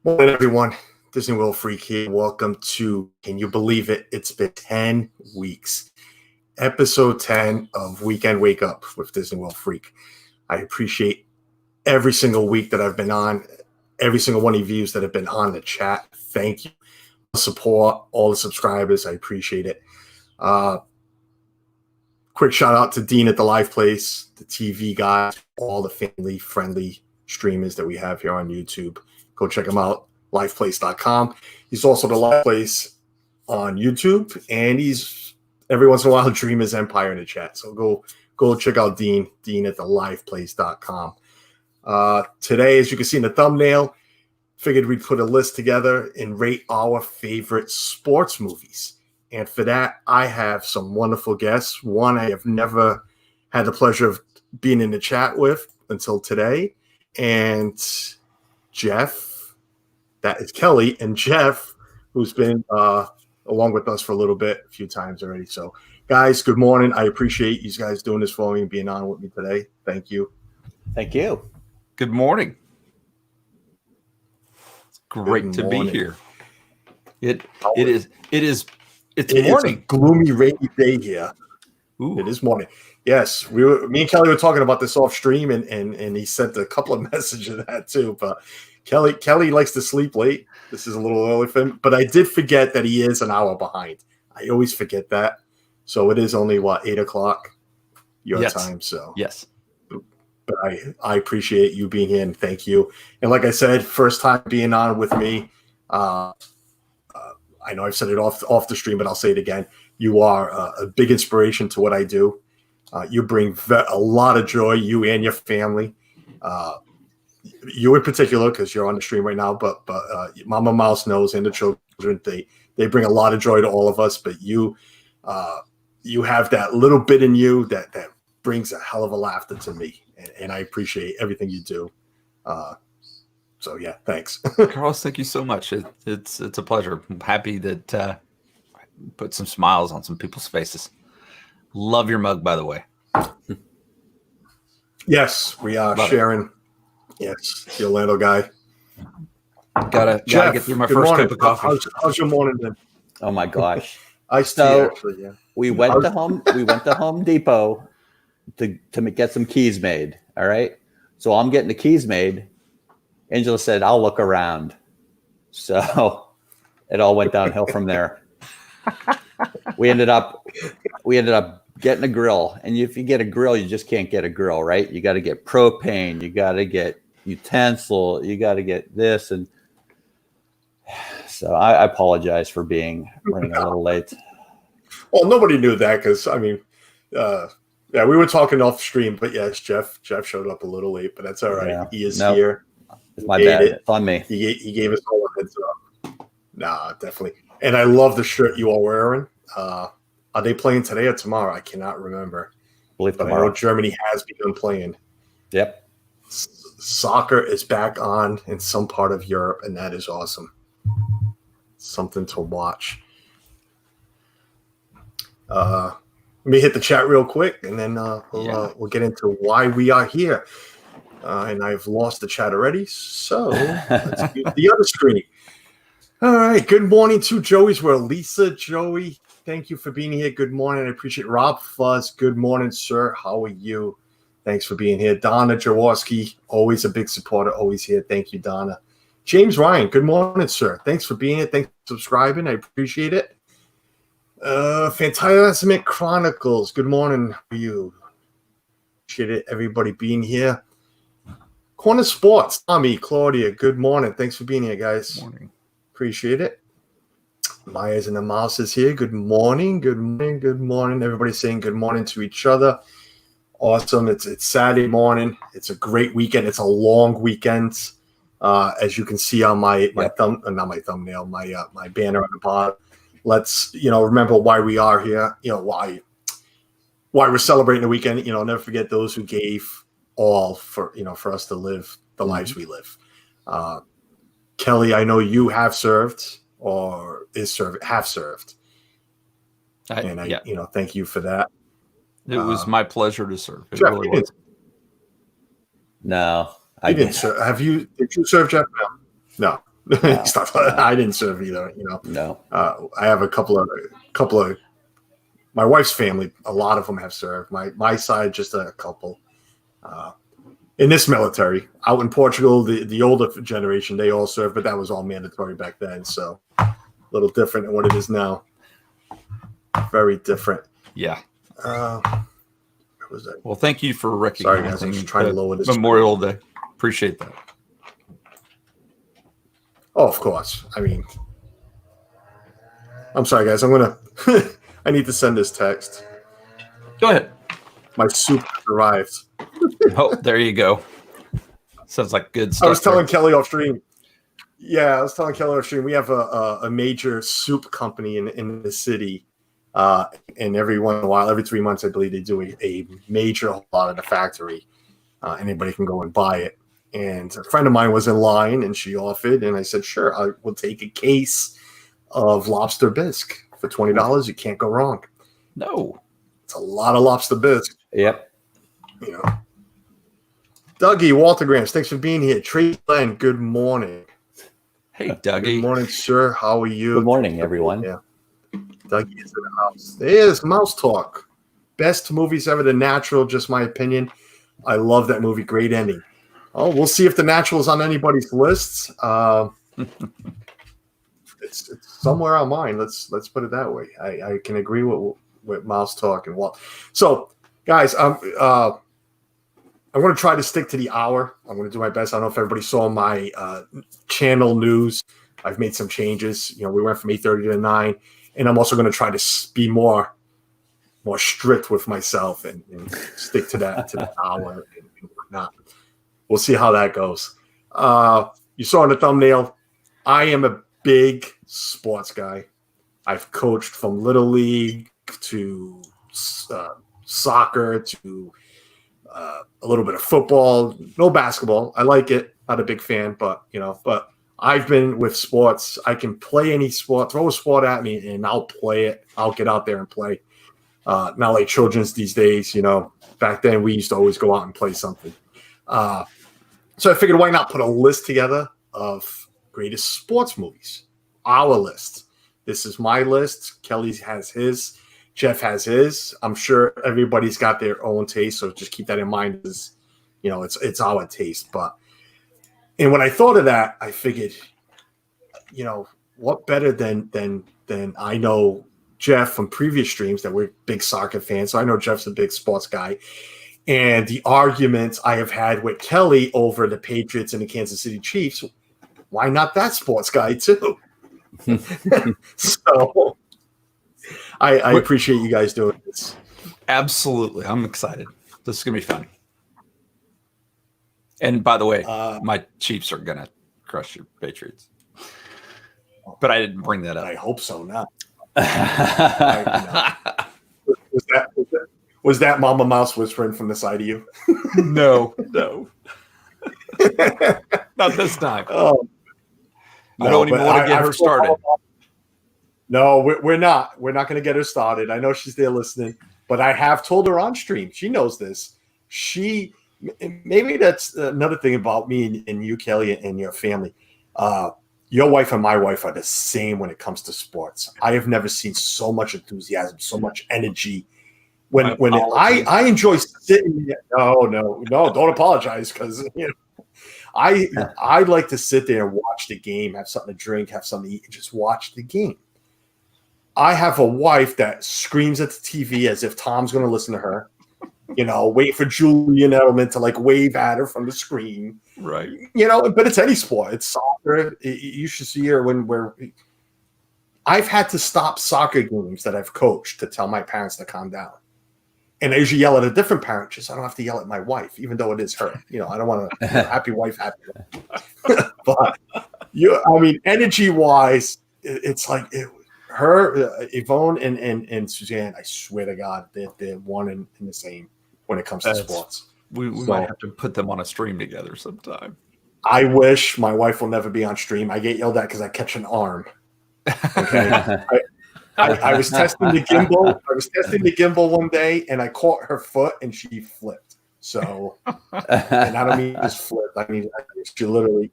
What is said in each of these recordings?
Morning, everyone. Disney World Freak here. Welcome to, can you believe it? It's been 10 weeks. Episode 10 of Weekend Wake Up with Disney World Freak. I appreciate every single week that I've been on, every single one of you that have been on the chat. Thank you. Support, all the subscribers. I appreciate it. Quick shout out to Dean at the Live Place, the TV guys, all the family-friendly streamers that we have here on YouTube. Go check him out, liveplace.com. He's also the Live Place on YouTube, and he's every once in a while Dreamers Empire in the chat. So go check out Dean at the liveplace.com. Today, as you can see in the thumbnail, figured we'd put a list together and rate our favorite sports movies. And for that, I have some wonderful guests. One I have never had the pleasure of being in the chat with until today. And Jeff, that is Kelly, and Jeff, who's been along with us for a little bit, a few times already. So, guys, good morning. I appreciate you guys doing this for me and being on with me today. Thank you. Thank you. Good morning. It's great to be here. It's morning. It's a gloomy, rainy day here. Ooh. It is morning. Yes, me and Kelly were talking about this off stream, and he sent a couple of messages of that too. But Kelly likes to sleep late. This is a little early for him, but I did forget that he is an hour behind. I always forget that. So it is only 8 o'clock your time. So yes, but I appreciate you being here and thank you. And like I said, first time being on with me. I know I've said it off the stream, but I'll say it again. You are a big inspiration to what I do. You bring a lot of joy, you and your family. You in particular, because you're on the stream right now, but Mama Mouse knows, and the children, they bring a lot of joy to all of us. But you have that little bit in you that brings a hell of a laughter to me, and I appreciate everything you do. So yeah, thanks. Carlos, thank you so much. It's a pleasure. I'm happy that put some smiles on some people's faces. Love your mug, by the way. Yes, we are sharing. Yes, the Orlando guy. Gotta get through my first cup of coffee. How's your morning then? Oh my gosh! Actually, yeah. We went to Home Depot to get some keys made. All right, so I'm getting the keys made. Angela said, "I'll look around." So it all went downhill from there. We ended up getting a grill, and if you get a grill, you just can't get a grill, right? You got to get propane, you got to get utensil, you got to get this, and so I apologize for running a little late. Well, nobody knew that because we were talking off stream, but yes, Jeff showed up a little late, but that's all right. Yeah. He is here. It's my bad. It's on me. He gave us all a heads up. Nah, definitely. And I love the shirt you are wearing. Are they playing today or tomorrow? I cannot remember. But I know Germany has begun playing. Yep. Soccer is back on in some part of Europe, and that is awesome. Something to watch. Let me hit the chat real quick, and then we'll get into why we are here. And I've lost the chat already, so let's use the other screen. All right. Good morning to Joey's World. Lisa, Joey, thank you for being here. Good morning. I appreciate Rob Fuzz. Good morning, sir. How are you? Thanks for being here. Donna Jaworski, always a big supporter, always here. Thank you, Donna. James Ryan, good morning, sir. Thanks for being here. Thanks for subscribing. I appreciate it. Fantastic Chronicles, good morning for you. Appreciate it, everybody being here. Corner Sports, Tommy, Claudia, good morning. Thanks for being here, guys. Good morning. Appreciate it. Meyers and the Mouse is here. Good morning. Good morning. Good morning. Everybody's saying good morning to each other. Awesome. It's Saturday morning. It's a great weekend. It's a long weekend. As you can see on my thumbnail, my banner on the bottom. Let's remember why we are here. Why we're celebrating the weekend. Never forget those who gave all for us to live the lives we live. Kelly, I know you have served or have served. Thank you for that. It was my pleasure to serve. It really was. No, I didn't did. serve. Did you serve, Jeff? No. No. Stuff. I didn't serve either. No. I have a couple of my wife's family. A lot of them have served. My side, just a couple. In this military, out in Portugal, the older generation, they all served, but that was all mandatory back then. So a little different than what it is now. Very different. Yeah. What was that? Well, thank you for Sorry, guys. I'm recognizing just trying to lower this. Memorial Day. Appreciate that. Oh, of course. I mean, I'm sorry, guys. I need to send this text. Go ahead. My soup has arrived. Oh, there you go. Sounds like good stuff. I was telling Kelly off stream. Yeah, I was telling Kelly off stream. We have a major soup company in the city. And every once in a while, every 3 months, I believe they do a major lot at the factory. Anybody can go and buy it. And a friend of mine was in line, and she offered, and I said, "Sure, I will take a case of lobster bisque for $20. You can't go wrong." No, it's a lot of lobster bisque. Yep. Dougie, Walter Grams, thanks for being here. Tracy Glenn, good morning. Hey, Dougie. Good morning, sir. How are you? Good morning, everyone. Yeah. Dougie is in the house. There's Mouse Talk. Best movies ever, The Natural, just my opinion. I love that movie. Great ending. Oh, we'll see if The Natural is on anybody's lists. It's somewhere on mine. Let's put it that way. I can agree with Mouse Talk and Walt. So, guys, I'm going to try to stick to the hour. I'm going to do my best. I don't know if everybody saw my channel news. I've made some changes. We went from 8:30 to 9, and I'm also going to try to be more strict with myself and stick to that hour and whatnot. We'll see how that goes. You saw in the thumbnail, I am a big sports guy. I've coached from Little League to soccer to a little bit of football, no basketball. I like it. Not a big fan, but I've been with sports. I can play any sport. Throw a sport at me, and I'll play it. I'll get out there and play. Not like children's these days. Back then we used to always go out and play something. So I figured, why not put a list together of greatest sports movies? Our list. This is my list. Kelly has his. Jeff has his. I'm sure everybody's got their own taste, so just keep that in mind. It's our taste. And when I thought of that, I figured, what better than I know Jeff from previous streams that we're big soccer fans. So I know Jeff's a big sports guy. And the arguments I have had with Kelly over the Patriots and the Kansas City Chiefs, why not that sports guy too? So I appreciate you guys doing this. Absolutely. I'm excited. This is going to be fun. And by the way, my Chiefs are going to crush your Patriots. But I didn't bring that up. I hope so not. Was that Mama Mouse whispering from the side of you? No. Not this time. Oh, I don't even want to get her started. No, we're not. We're not going to get her started. I know she's there listening, but I have told her on stream. She knows this. Maybe that's another thing about me and you, Kelly, and your family. Your wife and my wife are the same when it comes to sports. I have never seen so much enthusiasm, so much energy. I enjoy sitting there. No, don't apologize, because I like to sit there and watch the game, have something to drink, have something to eat, and just watch the game. I have a wife that screams at the TV as if Tom's going to listen to her. Wait for Julian Edelman to wave at her from the screen. Right. But it's any sport. It's soccer. You should see her where I've had to stop soccer games that I've coached to tell my parents to calm down. And I usually yell at a different parent, just I don't have to yell at my wife, even though it is her. I don't want to happy wife, happy wife. But energy wise, it's like her, Yvonne and Suzanne, I swear to God, they're one and the same when it comes to sports. We might have to put them on a stream together sometime. I wish. My wife will never be on stream. I get yelled at because I catch an arm. Okay. I was testing the gimbal one day, and I caught her foot, and she flipped. So, and I don't mean just flip. I need to literally.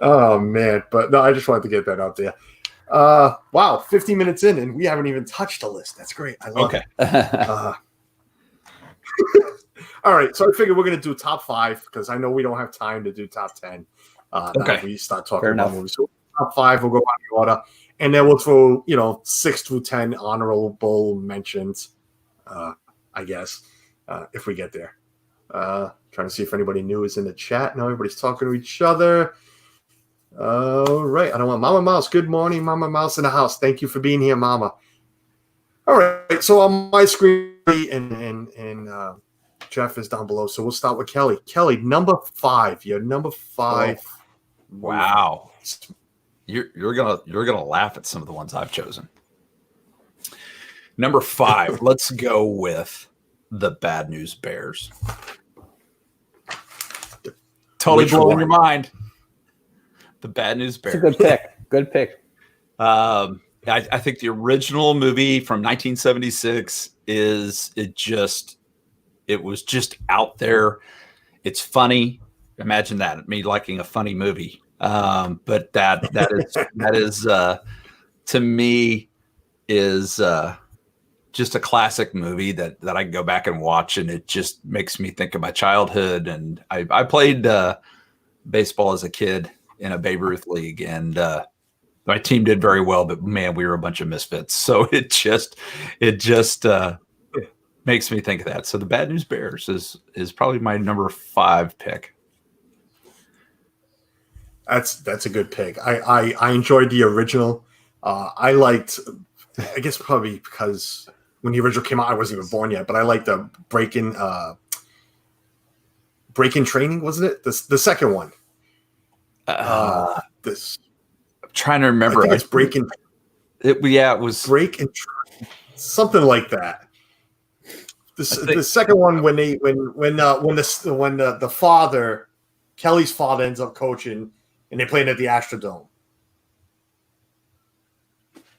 Oh man, but no, I just wanted to get that out there. Wow, 15 minutes in, and we haven't even touched the list. That's great. I love it. All right, so I figured we're gonna do top 5 because I know we don't have time to do top 10. Now we start talking about movies. So top 5, we'll go on the order, and then we'll throw 6 through 10 honorable mentions. I guess if we get there. Trying to see if anybody new is in the chat. No, everybody's talking to each other. All right. I don't want Mama Mouse. Good morning, Mama Mouse in the house. Thank you for being here, Mama. All right. So on my screen, and Jeff is down below. So we'll start with Kelly. Kelly, number 5. Your number 5. Oh, wow. You're gonna laugh at some of the ones I've chosen. Number 5. Let's go with The Bad News Bears. Totally blowing your mind. The Bad News Bears. It's a good pick. Good pick. I think the original movie from 1976 it was just out there. It's funny. Imagine that, me liking a funny movie. But that is to me is just a classic movie that I can go back and watch, and it just makes me think of my childhood. And I played baseball as a kid in a Babe Ruth league, and my team did very well, but man, we were a bunch of misfits. So it just makes me think of that. So The Bad News Bears is probably my number 5 pick. That's a good pick. I enjoyed the original. I liked, I guess probably because when the original came out, I wasn't even born yet, but I liked the break-in training, wasn't it? The second one. This I'm trying to remember. I think it's break-in. It was break-in, something like that. The second one when the father, Kelly's father, ends up coaching and they played at the Astrodome.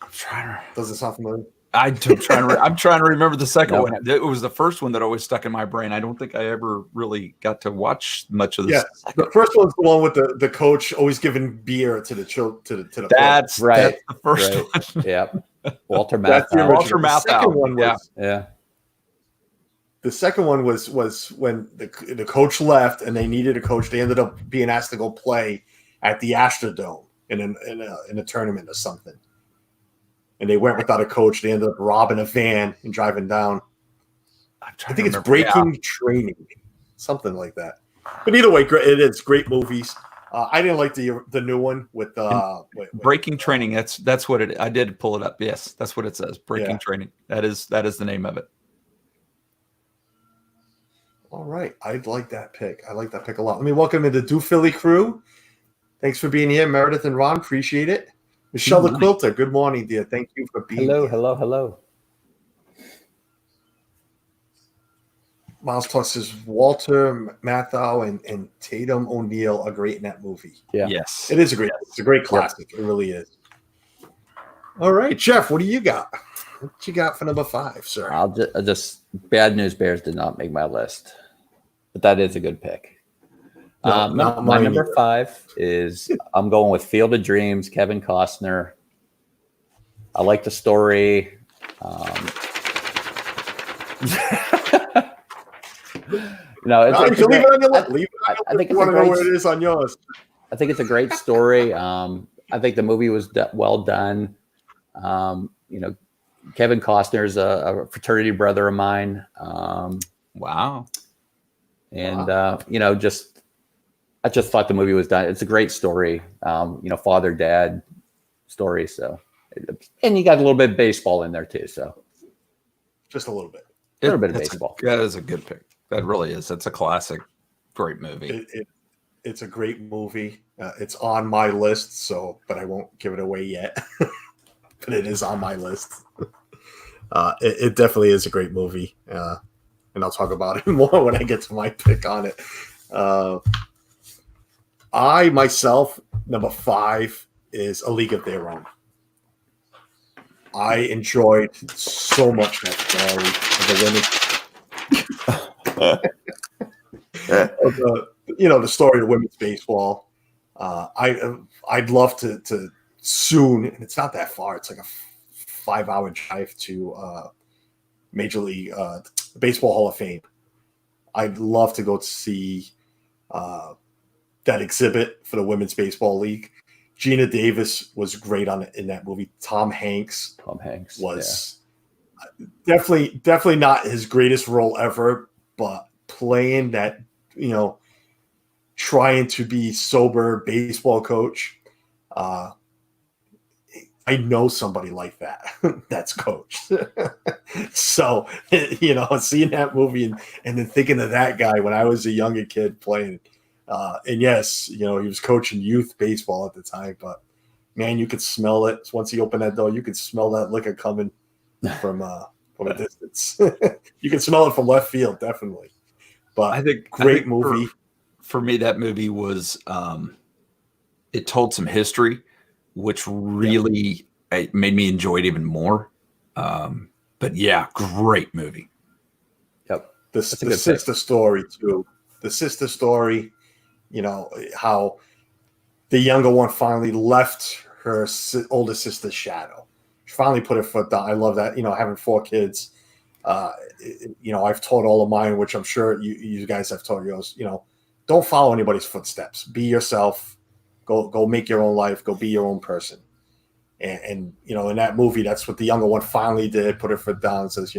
I'm trying to. Does it sound familiar? I'm trying to remember the second one. It was the first one that always stuck in my brain. I don't think I ever really got to watch much of this. Yeah, the first one's the one with the coach always giving beer to the children. That's right. That's the first one. Yep. Walter Matthau. Walter Matthau. Yeah. The second one was when the coach left and they needed a coach. They ended up being asked to go play at the Astrodome in a tournament or something. And they went without a coach. They ended up robbing a van and driving down. I think it's breaking training, something like that. But either way, it is great movies. I didn't like the new one with breaking training. That's what it. I did pull it up. Yes, that's what it says. Breaking training. That is the name of it. All right, I like that pick. I like that pick a lot. Let me welcome to the Do Philly crew. Thanks for being here, Meredith and Ron. Appreciate it. Michelle the Quilter, good morning, dear. Thank you for being here. Hello. Miles Plus says Walter Matthau and Tatum O'Neal are great in that movie. Yeah. Yes. It's a great classic. It really is. All right, Jeff, what do you got? What you got for number 5, sir? I'll just Bad News Bears did not make my list, but that is a good pick. My number 5 is I'm going with Field of Dreams, Kevin Costner. I like the story. Leave it on your list. I think it's want to know where it is on yours. I think it's a great story. I think the movie was well done. Kevin Costner's a fraternity brother of mine. Wow. And I just thought the movie was done. It's a great story. Father dad story. So, and you got a little bit of baseball in there too. So, just a little bit. A little bit of baseball. That is a good pick. That really is. It's a classic, great movie. It's a great movie. It's on my list, but I won't give it away yet. But it is on my list. It definitely is a great movie, and I'll talk about it more when I get to my pick on it. I myself, number 5 is A League of Their Own. I enjoyed so much that story of the women. the story of women's baseball. I'd love to soon, and it's not that far. It's like a 5-hour drive to Major League Baseball Hall of Fame. I'd love to go to see that exhibit for the Women's Baseball League. Gina Davis was great in that movie. Tom Hanks was definitely not his greatest role ever, but playing that, trying to be sober baseball coach. I know somebody like that that's coached. So, seeing that movie and then thinking of that guy when I was a younger kid playing, and yes, he was coaching youth baseball at the time, but man, you could smell it. Once he opened that door, you could smell that liquor coming from a distance. You can smell it from left field, definitely. But I think great movie. For me, that movie was, it told some history, which really made me enjoy it even more. But yeah, great movie. Yep. The sister story too. The sister story, how the younger one finally left her older sister's shadow. She finally put her foot down. I love that. Having 4 kids. I've taught all of mine, which I'm sure you guys have taught yours. Don't follow anybody's footsteps. Be yourself. Go make your own life. Go be your own person. And in that movie, that's what the younger one finally did. Put her foot down and says,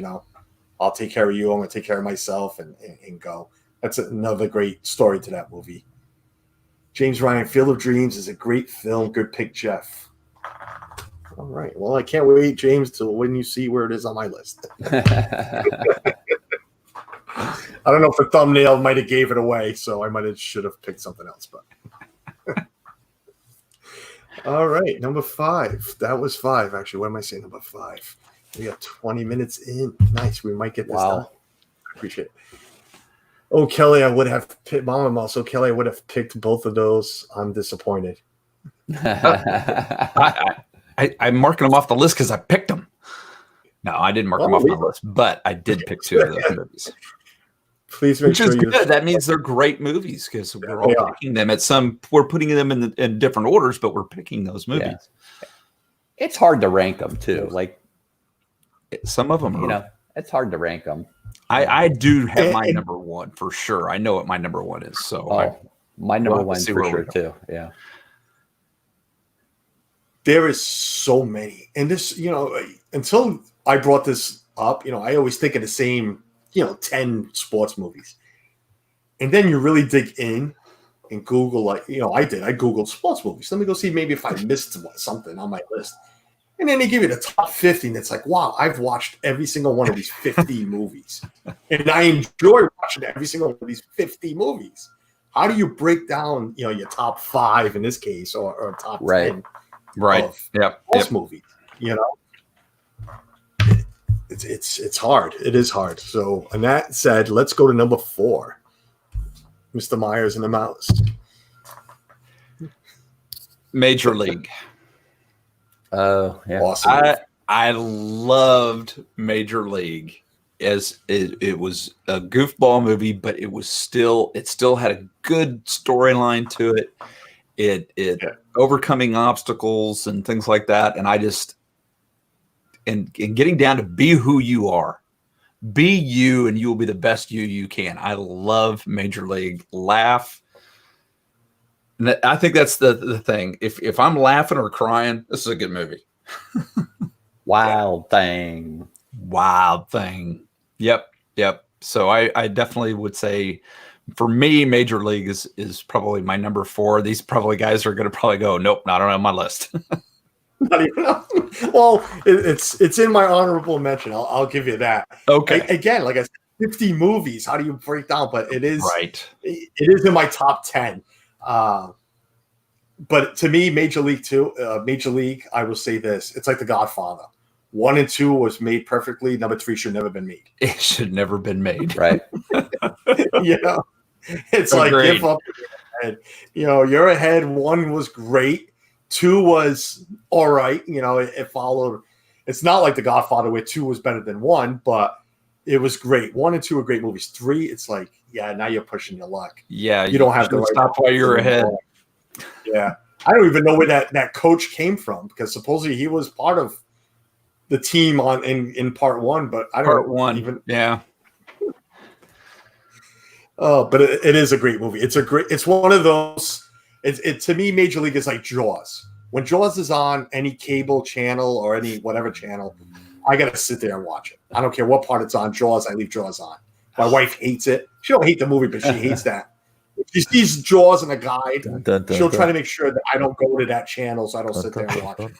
I'll take care of you. I'm going to take care of myself and go. That's another great story to that movie. James Ryan, Field of Dreams is a great film. Good pick, Jeff. All right. Well, I can't wait, James, till when you see where it is on my list. I don't know if the thumbnail might have gave it away, so I should have picked something else. But all right, number 5. That was 5, actually. What am I saying? Number 5. We got 20 minutes in. Nice. We might get this done. Appreciate it. Oh, Kelly, I would have picked Mama Mouse. Oh, Kelly, I would have picked both of those. I'm disappointed. I'm marking them off the list because I picked them. No, I didn't mark them off my list, but I did pick 2 of those movies. Please make sure you're good. That means they're great movies because we're all picking them we're putting them in different orders, but we're picking those movies. Yeah. It's hard to rank them too. Like some of them, it's hard to rank them. I do have my number 1 for sure. I know what my number 1 is. So my number 1 for sure too. Yeah. There is so many. And this, until I brought this up, I always think of the same, 10 sports movies. And then you really dig in and Google, I Googled sports movies. Let me go see maybe if I missed something on my list. And then they give you the top 50, and it's like, wow, I've watched every single one of these 50 movies. And I enjoy watching every single one of these 50 movies. How do you break down, your top 5 in this case, or top 10? Right. Sports movies, It's hard. It is hard. So, and that said, let's go to number 4. Mr. Meyers and the Mouse. Major League. Oh, yeah. Awesome. I loved Major League as it was a goofball movie, but it still had a good storyline to it. It overcoming obstacles and things like that. And I just, and getting down to be who you are, be you, and you will be the best you can. I love Major League. Laugh. And I think that's the thing. If I'm laughing or crying, this is a good movie. Wild Thing. Yep. So I definitely would say, for me, Major League is probably my number 4. These probably guys are going to probably go, nope, not on my list. Not even. Well, it's in my honorable mention. I'll give you that. Okay. Again, like I said, 50 movies. How do you break down? But it is right. It is in my top 10. But to me, Major League, I will say this: it's like The Godfather. 1 and 2 was made perfectly. Number 3 should never been made. It should never been made. Right. It's like give up. You're ahead. 1 was great. 2 was all right. It followed. It's not like The Godfather where 2 was better than 1, but It was great. 1 and 2 are great movies. 3, it's like, yeah, now you're pushing your luck. Yeah, You don't have to stop while you're ahead. Yeah. I don't even know where that coach came from, because supposedly he was part of the team in part 1, but I don't Part 1. even. Yeah. Oh, but it is a great movie. It's one of those. It to me, Major League is like Jaws. When Jaws is on any cable channel or any whatever channel, I gotta sit there and watch it. I don't care what part it's on. Jaws, I leave Jaws on. My wife hates it. She don't hate the movie, but she hates that. If she sees Jaws in a guide, she'll try to make sure that I don't go to that channel, so I don't sit there and watch it.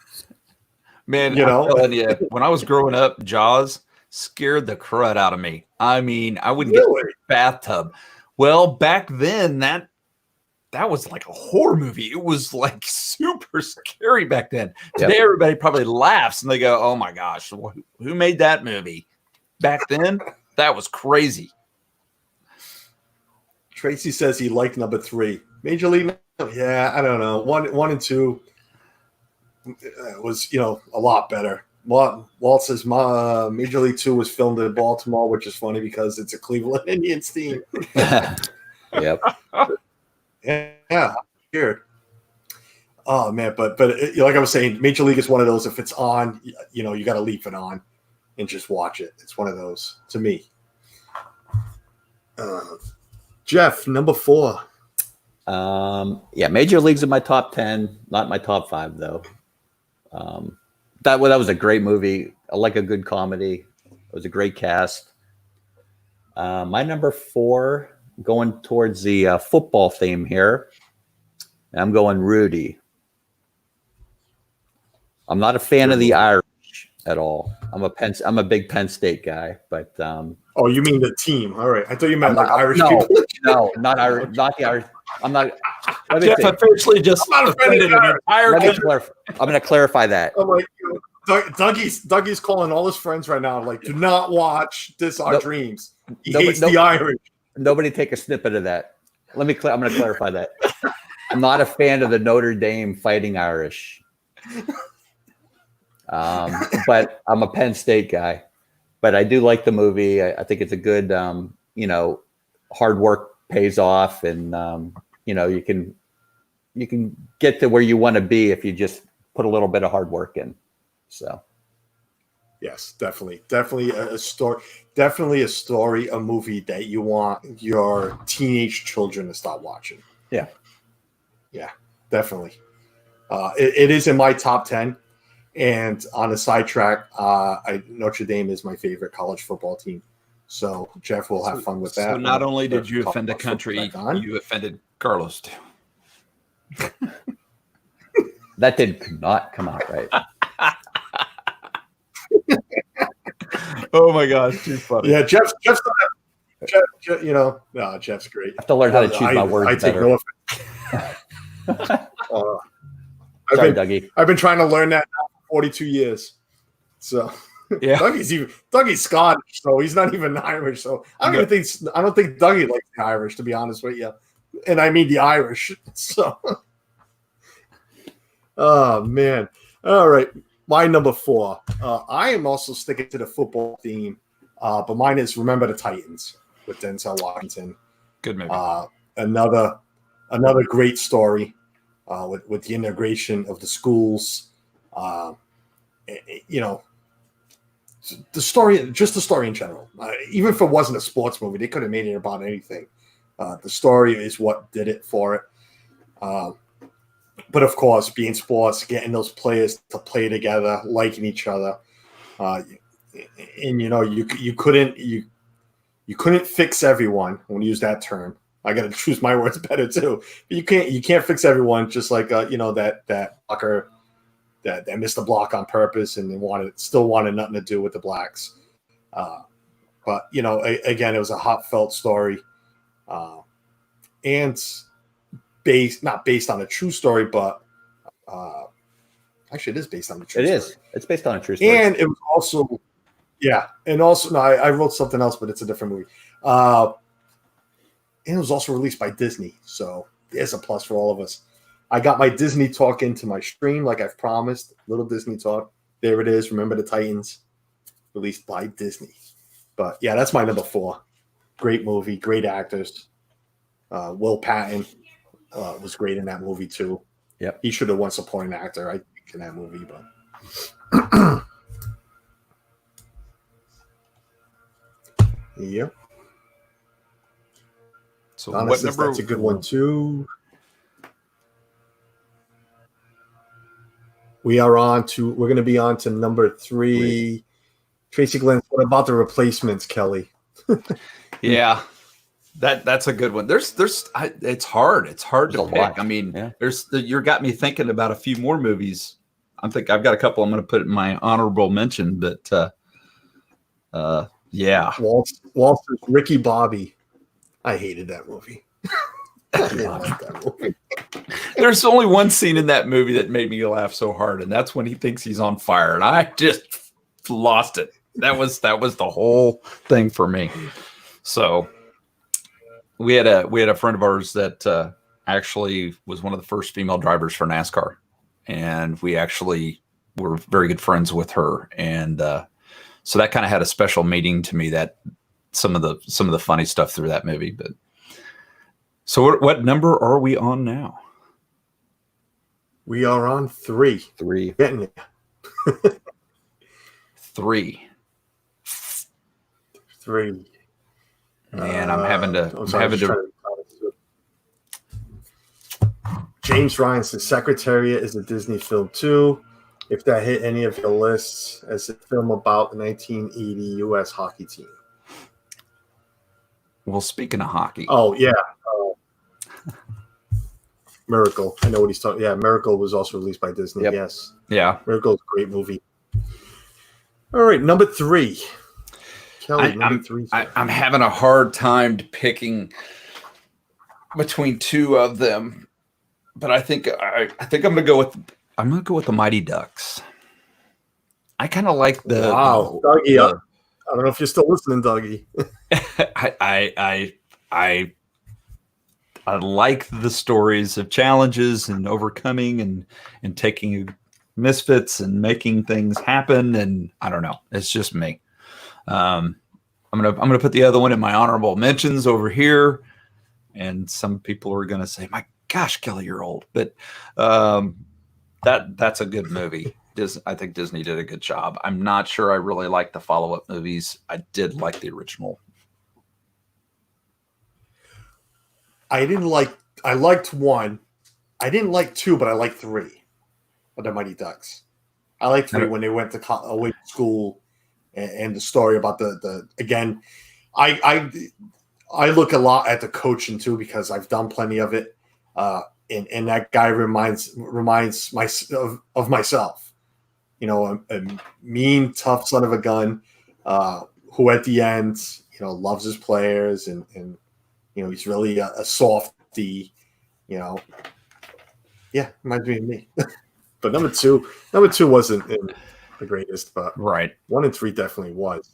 Man, I'm telling you, when I was growing up, Jaws scared the crud out of me. I mean, I wouldn't get in the bathtub. Well, back then, that was like a horror movie. It was like super scary back then. Today, everybody probably laughs and they go, "Oh my gosh, who made that movie?" Back then, that was crazy. Tracy says he liked number 3. Major League, yeah, I don't know. 1 and 2 was, a lot better. Walt says Major League 2 was filmed in Baltimore, which is funny because it's a Cleveland Indians team. Yep. Yeah, weird. Oh man, but like I was saying, Major League is one of those. If it's on, you got to leave it on and just watch it. It's one of those to me. Jeff, number 4. Yeah, Major League's in my top 10, not my top 5 though. That was a great movie. I like a good comedy. It was a great cast. My number 4, going towards the football theme here. I'm going Rudy. I'm not a fan of the Irish at all. I'm a big Penn State guy, but oh, you mean the team? All right, I thought you meant like Irish people. No, not Irish. Not the Irish. I'm not. Jeff officially just offended an entire country. I'm going to clarify that. I'm like, Dougie's calling all his friends right now. Like, do not watch this. Our dreams. He hates the Irish. Nobody take a snippet of that. I'm going to clarify that. I'm not a fan of the Notre Dame Fighting Irish. But I'm a Penn State guy. But I do like the movie. I think it's a good, hard work pays off, and you can get to where you want to be if you just put a little bit of hard work in. So, yes, definitely a story, a movie that you want your teenage children to start watching. Yeah, definitely. It is in my top 10. And on a sidetrack, Notre Dame is my favorite college football team. So Jeff will have fun with that. So not only did you offend the country, you offended Carlos too. That did not come out right. Oh my gosh, too funny. Yeah, Jeff's Jeff's great. I have to learn how to choose my words better. Sorry, Dougie. I've been trying to learn that now for 42 years. So yeah, Dougie's Scottish, so he's not even Irish. So I don't think Dougie likes the Irish, to be honest with you. And I mean the Irish. So oh man. All right. My number 4. I am also sticking to the football theme, but mine is Remember the Titans with Denzel Washington. Good movie. Another great story with the integration of the schools. The story in general. Even if it wasn't a sports movie, they could have made it about anything. The story is what did it for it. But of course, being sports, getting those players to play together, liking each other, and you couldn't fix everyone. I want to use that term. I got to choose my words better too. But you can't fix everyone. Just like that blocker that missed the block on purpose and they still wanted nothing to do with the blacks. But again, it was a heartfelt story, and not based on a true story, but actually it is based on a true story. It is. It's based on a true story. And it was also, I wrote something else, but it's a different movie. And it was also released by Disney. So there's a plus for all of us. I got my Disney talk into my stream like I've promised. Little Disney talk. There it is. Remember the Titans. Released by Disney. But yeah, that's my number 4. Great movie, great actors. Will Patton was great in that movie too. Yep. He should have won supporting actor, I think, in that movie. But yep. So Donna what says number? that's a good one too. We're going to be on to number 3. Tracy Glenn, what about the replacements, Kelly? Yeah, that's a good one. It's hard. It's hard to pick. Lot. I mean, Yeah. You got me thinking about a few more movies. I've got a couple I'm going to put in my honorable mention, but yeah. Walter's Ricky Bobby. I hated that movie. I didn't like that movie. There's only one scene in that movie that made me laugh so hard, and that's when he thinks he's on fire, and I just lost it. That was the whole thing for me. So we had a friend of ours that actually was one of the first female drivers for NASCAR, and we actually were very good friends with her, and so that kind of had a special meaning to me. That some of the funny stuff through that movie. But so what number are we on now? We are on 3. 3. Getting it. 3. 3. Man, I'm having to. James Ryan says Secretariat is a Disney film too. If that hit any of your lists as a film about the 1980 U.S. hockey team. Well, speaking of hockey. Oh, yeah. Miracle. I know what he's talking. Yeah, Miracle was also released by Disney. Yep. Yes. Yeah. Miracle is a great movie. All right, number 3. Kelly, number 3. I'm having a hard time picking between two of them, but I think I'm going to go with the Mighty Ducks. I kind of like the Dougie. I don't know if you're still listening, Dougie. I like the stories of challenges and overcoming and taking misfits and making things happen. And I don't know. It's just me. I'm gonna put the other one in my honorable mentions over here. And some people are gonna say, "My gosh, Kelly, you're old." But that's a good movie. I think Disney did a good job. I'm not sure I really like the follow-up movies. I did like the original. I liked 1. I didn't like 2, but I liked 3 of the Mighty Ducks. I liked 3 when they went to away to school and the story about the again. I look a lot at the coaching too because I've done plenty of it. And that guy reminds of myself. You know, a mean, tough son of a gun who at the end, loves his players and he's really a softy, Yeah, reminds me of me. But number two wasn't the greatest, but right. 1 and 3 definitely was.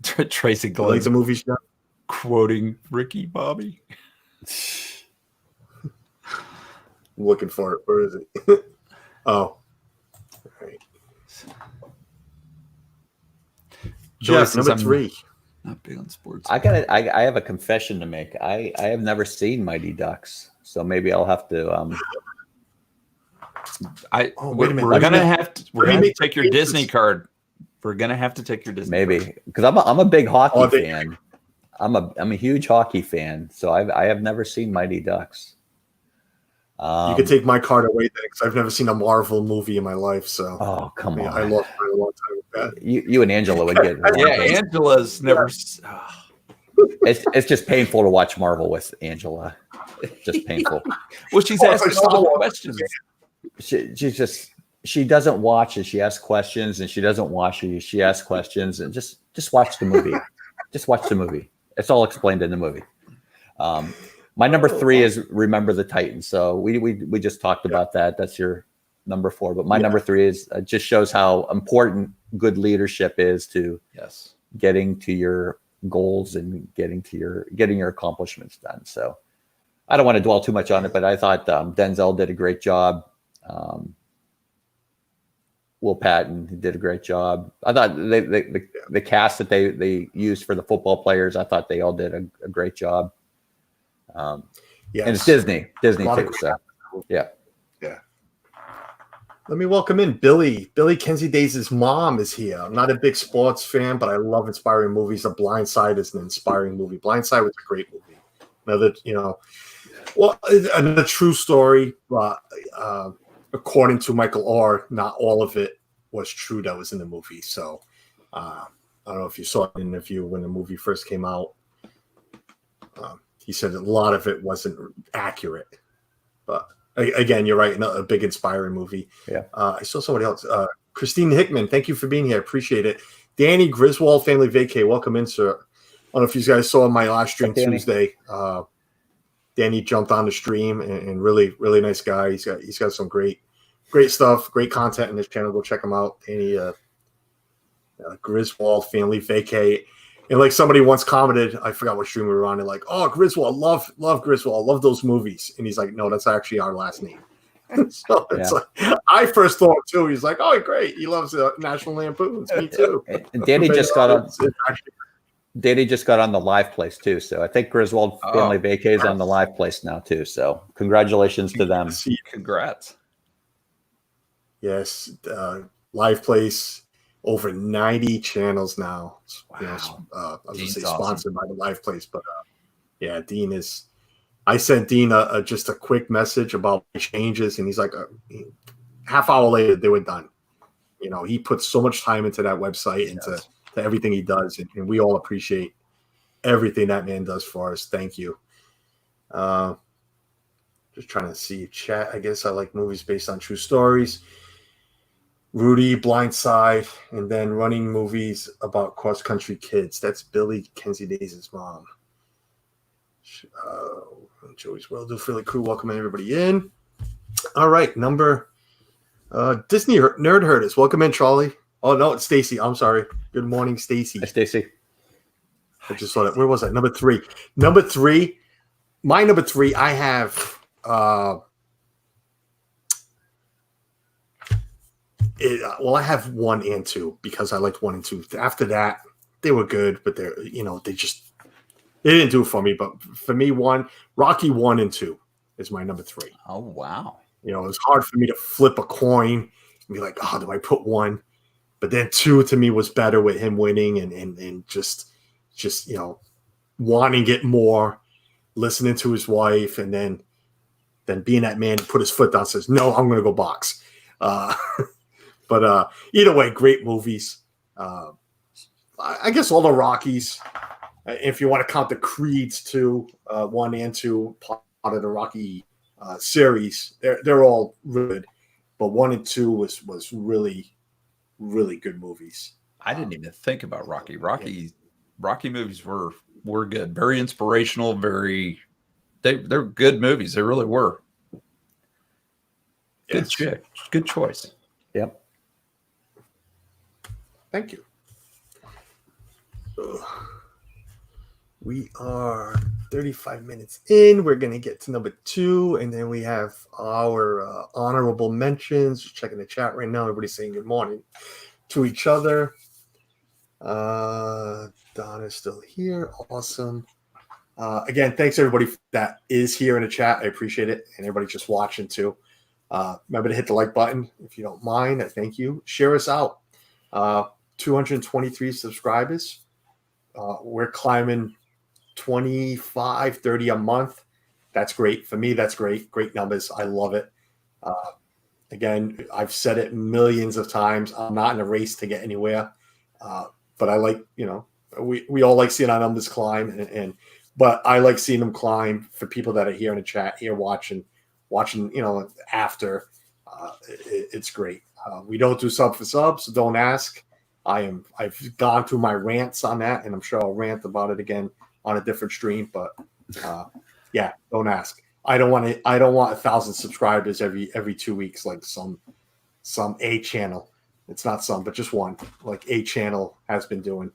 Tracy Glenn, like the movie show, quoting Ricky Bobby. I'm looking for it. Where is it? Oh, all right. Jeff, number 3. Not big on sports. I have a confession to make. I have never seen Mighty Ducks, so maybe I'll have to. wait a minute. We're gonna have to take your Disney card. We're gonna have to take your Disney. Maybe because I'm a big hockey fan. I'm a huge hockey fan, so I have never seen Mighty Ducks. You could take my card away then, because I've never seen a Marvel movie in my life. So, oh come on, I lost for a long time with that. You and Angela would get. Yeah, Angela's never. It's just painful to watch Marvel with Angela. It's just painful. Well, she's asking all the questions. She doesn't watch it. She asks questions, and she doesn't watch it. She asks questions, and just watch the movie. Just watch the movie. It's all explained in the movie. My number 3 is Remember the Titans. So we just talked about that. That's your number 4. But my number 3 is just shows how important good leadership is to getting to your goals and getting your accomplishments done. So I don't want to dwell too much on it, but I thought Denzel did a great job. Will Patton. He did a great job. I thought the cast that they used for the football players, I thought they all did a great job. Yes. And it's Disney too. So yeah. Let me welcome in Billy. Billy Kenzie Days' mom is here. I'm not a big sports fan, but I love inspiring movies. The Blind Side is an inspiring movie. Blind Side was a great movie. Another true story, but according to Michael Orr, not all of it was true that was in the movie. So I don't know if you saw an interview when the movie first came out. He said a lot of it wasn't accurate, but again, you're right. A big inspiring movie. Yeah. I saw somebody else. Christine Hickman, thank you for being here. Appreciate it. Danny Griswold, Family Vacay. Welcome in, sir. I don't know if you guys saw my last stream Tuesday. Danny jumped on the stream and really, really nice guy. He's got some great stuff, great content in his channel. Go check him out. Danny Griswold, Family Vacay. And like somebody once commented, I forgot what stream we were on, and like, oh, Griswold, love Griswold, love those movies. And he's like, no, that's actually our last name. So it's like, I first thought too. He's like, oh, great, he loves National Lampoons. Me too. And Danny just got on. Danny just got on the live place too. So I think Griswold Family Vacay is on the live place now too. So congratulations to them. Congrats. Yes, live place. Over 90 channels now. Wow. I was going to say awesome. Sponsored by the Live Place, but yeah, Dean is. I sent Dean just a quick message about changes, and he's like, half hour later they were done. He puts so much time into that website, into everything he does, and we all appreciate everything that man does for us. Thank you. Just trying to see chat. I guess I like movies based on true stories. Rudy, Blind Side, and then running movies about cross-country kids. That's Billy Kenzie Days' mom. Joey's World of Philly Crew, welcoming everybody in. All right, Disney Nerd Herders. Welcome in, Charlie. Oh, no, it's Stacy. I'm sorry. Good morning, Stacy. Hi, Stacy. I just saw that. Where was that? Number three. My number three, I have I have 1 and 2 because I liked 1 and 2. After that, they were good, but they didn't do it for me. But for me, Rocky 1 and 2 is my number 3. Oh, wow. It was hard for me to flip a coin and be like, oh, do I put 1? But then 2 to me was better with him winning and just wanting it more, listening to his wife, and then being that man who put his foot down and says, no, I'm going to go box. But either way, great movies. I guess all the Rockies, if you want to count the Creeds too, 1 and 2, part of the Rocky series, they're all good. But 1 and 2 was really, really good movies. I didn't even think about Rocky. Rocky movies were good, very inspirational. They're good movies. They really were. Good chick. Good choice. Yep. Thank you. We are 35 minutes in. We're going to get to number 2, and then we have our honorable mentions. Just checking the chat right now. Everybody's saying good morning to each other. Donna's still here. Awesome. Again, thanks everybody that is here in the chat. I appreciate it. And everybody just watching too. Remember to hit the like button if you don't mind. Thank you. Share us out. 223 subscribers. We're climbing 25, 30 a month. That's great. For me, that's great. Great numbers. I love it. Again, I've said it millions of times. I'm not in a race to get anywhere. But I like, we all like seeing our numbers climb, but I like seeing them climb for people that are here in the chat, here watching, after. It's great. We don't do sub for subs, so don't ask. I've gone through my rants on that, and I'm sure I'll rant about it again on a different stream. But yeah, don't ask. I don't want 1,000 subscribers every 2 weeks like some A channel. It's not some, but just one, like A channel has been doing,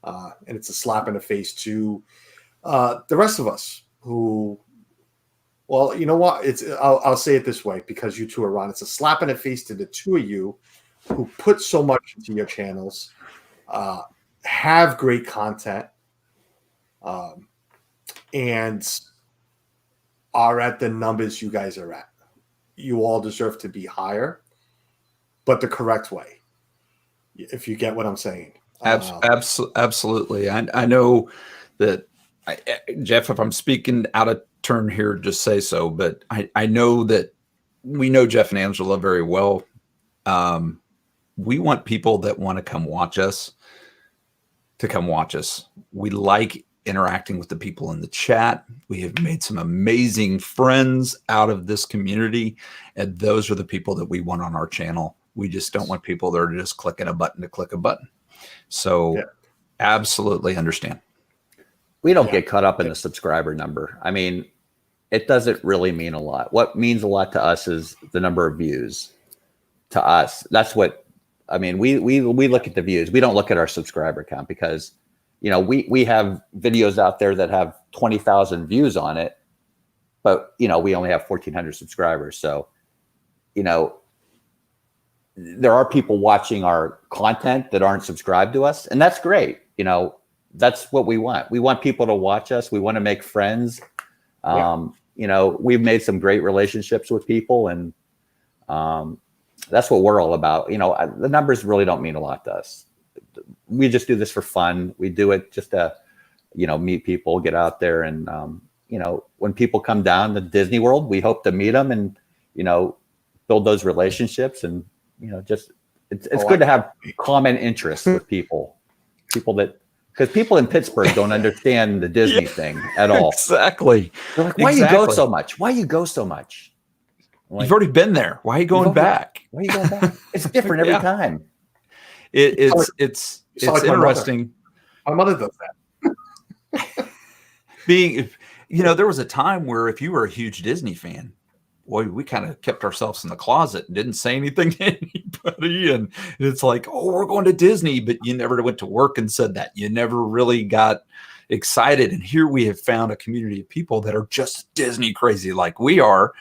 and it's a slap in the face to the rest of us who. Well, you know what? I'll say it this way because you two are on. It's a slap in the face to the two of you who put so much into your channels, have great content, and are at the numbers you guys are at. You all deserve to be higher, but the correct way, if you get what I'm saying. Absolutely. I know that, Jeff, if I'm speaking out of turn here, just say so, but I know that we know Jeff and Angela very well. We want people that want to come watch us to come watch us. We like interacting with the people in the chat. We have made some amazing friends out of this community, and those are the people that we want on our channel. We just don't want people that are just clicking a button to click a button. So absolutely understand. We don't get caught up in the subscriber number. I mean, it doesn't really mean a lot. What means a lot to us is the number of views. To us, that's what, I mean, we look at the views. We don't look at our subscriber count because, you know, we have videos out there that have 20,000 views on it, but, you know, we only have 1,400 subscribers. So, you know, there are people watching our content that aren't subscribed to us, and that's great. You know, that's what we want. We want people to watch us. We want to make friends. You know, we've made some great relationships with people, and that's what we're all about. You know, the numbers really don't mean a lot to us. We just do this for fun. We do it just to, you know, meet people, get out there. And, you know, when people come down to Disney World, we hope to meet them and, you know, build those relationships. And, you know, just, it's good to have common interests with people that, because people in Pittsburgh don't understand the Disney thing at all. Exactly. They're like, why you go so much? Why you go so much? Like, you've already been there. Why are you going back? Why are you going back? It's different every time. It's like interesting. My mother does that. Being, you know, there was a time where if you were a huge Disney fan, boy, we kind of kept ourselves in the closet and didn't say anything to anybody. And it's like, oh, we're going to Disney, but you never went to work and said that. You never really got excited. And here we have found a community of people that are just Disney crazy like we are.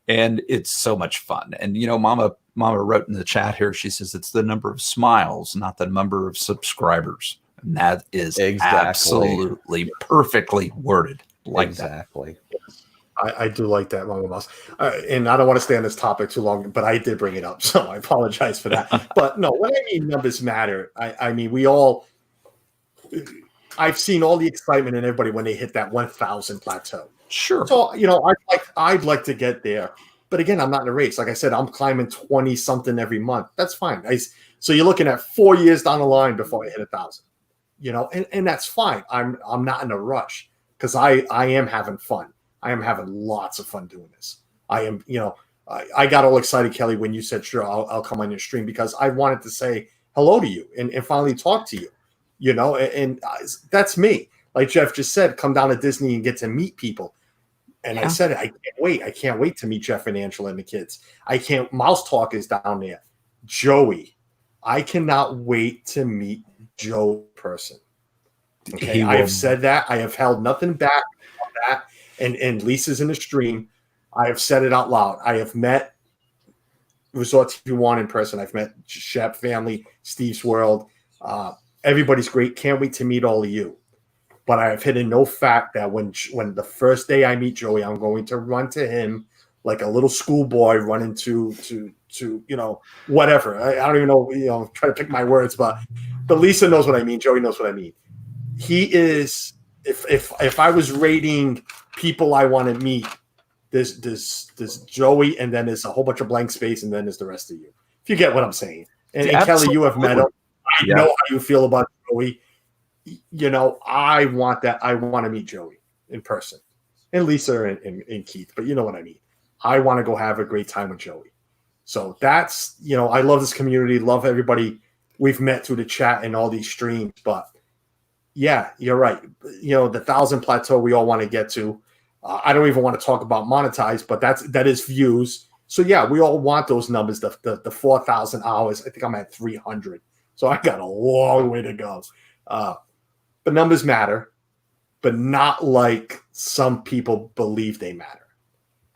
And it's so much fun. And, you know, Mama wrote in the chat here, she says it's the number of smiles, not the number of subscribers. And that is absolutely perfectly worded like that. I do like that, Mama Mouse. And I don't want to stay on this topic too long, but I did bring it up, so I apologize for that. But no, when I mean numbers matter, I mean, I've seen all the excitement in everybody when they hit that 1,000 plateau. Sure. So, you know, I'd like to get there. But again, I'm not in a race. Like I said, I'm climbing 20 something every month. That's fine. So you're looking at 4 years down the line before I hit 1,000. You know, and that's fine. I'm not in a rush because I am having fun. I am having lots of fun doing this. I am, you know, I got all excited, Kelly, when you said, sure, I'll come on your stream because I wanted to say hello to you and finally talk to you, you know, and that's me. Like Jeff just said, come down to Disney and get to meet people. And I said, I can't wait. I can't wait to meet Jeff and Angela and the kids. Mouse Talk is down there. Joey. I cannot wait to meet Joe in person. Okay. I have said that. I have held nothing back on that. And Lisa's in the stream. I have said it out loud. I have met Resort TV One in person. I've met Shep family, Steve's World. Everybody's great. Can't wait to meet all of you. But I have hidden no fact that when the first day I meet Joey, I'm going to run to him like a little schoolboy running to you know, whatever. I don't even know, you know, try to pick my words, but Lisa knows what I mean. Joey knows what I mean. He is, if I was rating people I want to meet, there's Joey, and then there's a whole bunch of blank space, and then there's the rest of you. If you get what I'm saying. And Kelly, you have met him. I know how you feel about Joey. You know, I want that. I want to meet Joey in person, and Lisa and Keith. But you know what I mean. I want to go have a great time with Joey. So that's, you know, I love this community. Love everybody we've met through the chat and all these streams. But yeah, you're right. You know, the 1,000 plateau we all want to get to. I don't even want to talk about monetize, but that is views. So yeah, we all want those numbers. The 4,000 hours. I think I'm at 300. So I got a long way to go. But numbers matter, but not like some people believe they matter.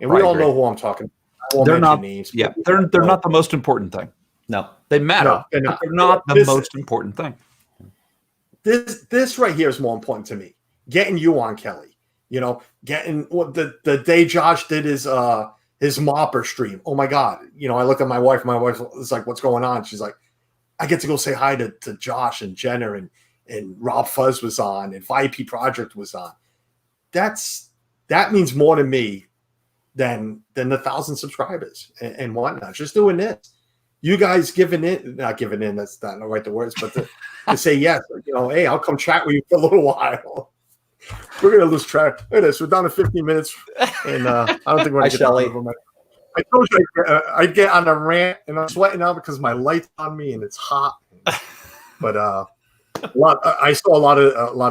And we all know who I'm talking about. They're not names. Yeah, they're not the most important thing. No. They matter, No, and but they're not the most important thing. This right here is more important to me. Getting you on, Kelly. Getting what the day Josh did his mopper stream. Oh my God. I looked at my wife. My wife was like, "What's going on?" She's like, "I get to go say hi to Josh and Jenner and Rob Fuzz was on and VIP Project was on." That means more to me than the 1,000 subscribers and whatnot. Just doing this. You guys not giving in, that's not the right words, but to say yes, hey, I'll come chat with you for a little while. We're going to lose track. Look at this. We're down to 15 minutes, and I don't think we're going to get out of them. I told you I'd get on a rant, and I'm sweating now because my light's on me and it's hot. But I saw a lot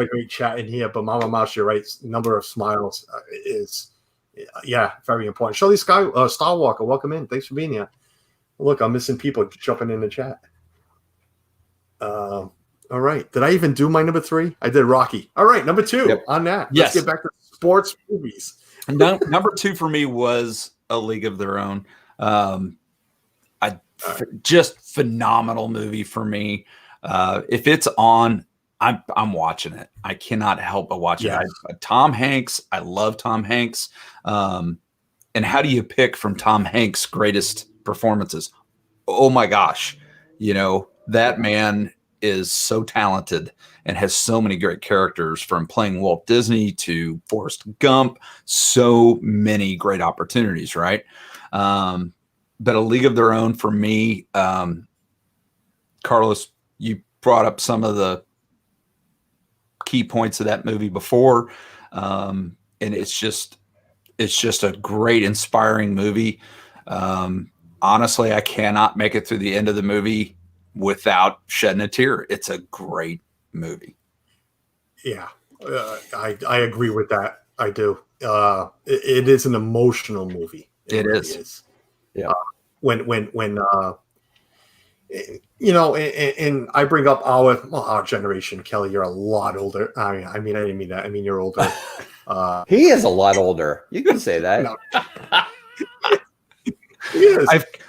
of great chat in here. But Mama Mouse, you're right. Number of smiles is very important. Shelly Starwalker, welcome in. Thanks for being here. Look, I'm missing people jumping in the chat. All right. Did I even do my number 3? I did Rocky. All right. Number 2 on that. Let's get back to sports movies. Number 2 for me was A League of Their Own. Just phenomenal movie for me. If it's on, I'm watching it. I cannot help but watch it. Tom Hanks. I love Tom Hanks. And how do you pick from Tom Hanks' greatest performances? Oh my gosh. That man is so talented and has so many great characters, from playing Walt Disney to Forrest Gump, so many great opportunities, right? But A League of Their Own for me, Carlos, you brought up some of the key points of that movie before. And it's just a great, inspiring movie. Honestly, I cannot make it through the end of the movie without shedding a tear. It's a great movie. Yeah, I agree with that. I do. It is an emotional movie. It really is. Yeah. When and I bring up our generation. Kelly, you're a lot older. I didn't mean that. I mean, you're older. He is a lot older. You can say that. No. He is.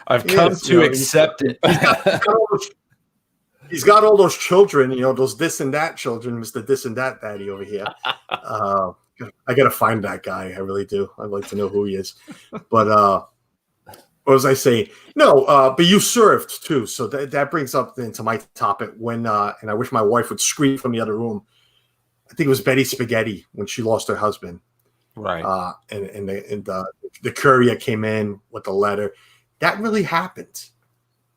I've come to accept it. He's got all those children, those this and that children, Mr. This and That Daddy over here. I got to find that guy. I really do. I'd like to know who he is. But what was I saying? No, but you served too. So that brings up into my topic when, and I wish my wife would scream from the other room. I think it was Betty Spaghetti when she lost her husband. Right. And the courier came in with the letter. That really happened.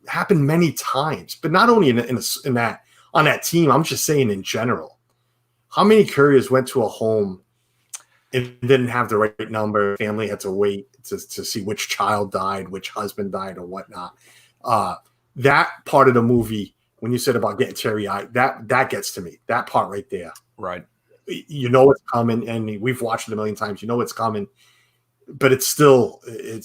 It happened many times, but not only in that on that team. I'm just saying in general. How many couriers went to a home and didn't have the right number? Family had to wait to see which child died, which husband died, or whatnot. That part of the movie, when you said about getting teary-eyed, that gets to me. That part right there. Right. You know it's coming, and we've watched it a million times. You know it's coming, but it's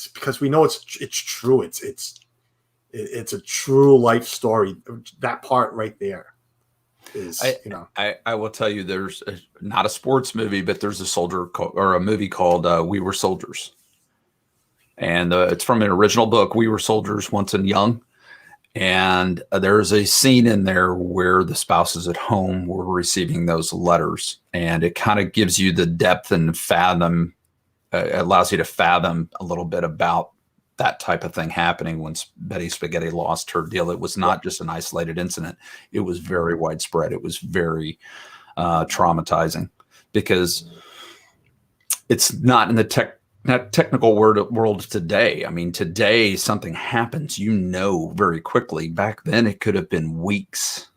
because we know it's true. It's a true life story. That part right there is, I will tell you, there's not a sports movie, but there's a movie called We Were Soldiers, and it's from an original book, We Were Soldiers Once and Young. And there's a scene in there where the spouses at home were receiving those letters, and it kind of gives you the depth and allows you to fathom a little bit about that type of thing happening when Betty Spaghetti lost her deal. It was not just an isolated incident. It was very widespread. It was very traumatizing, because it's not in the technical world today. I mean, today something happens, very quickly. Back then, it could have been weeks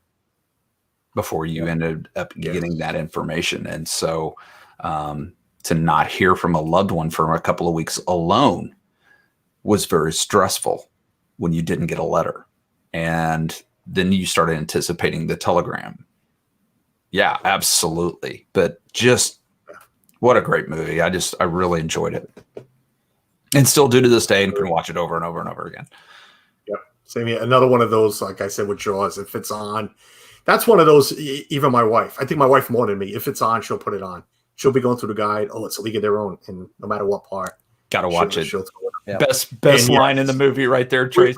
before you ended up getting that information. And so to not hear from a loved one for a couple of weeks alone was very stressful when you didn't get a letter. And then you started anticipating the telegram. Yeah, absolutely. But just what a great movie. I really enjoyed it. And still do to this day, and can watch it over and over and over again. Yep. Same here. Another one of those, like I said with Jaws, if it's on, that's one of those, even my wife, I think my wife more than me, if it's on, she'll put it on. She'll be going through the guide. Oh, it's A League of Their Own. And no matter what part. Got to watch it. Yeah. Best line in the movie right there, Tracy.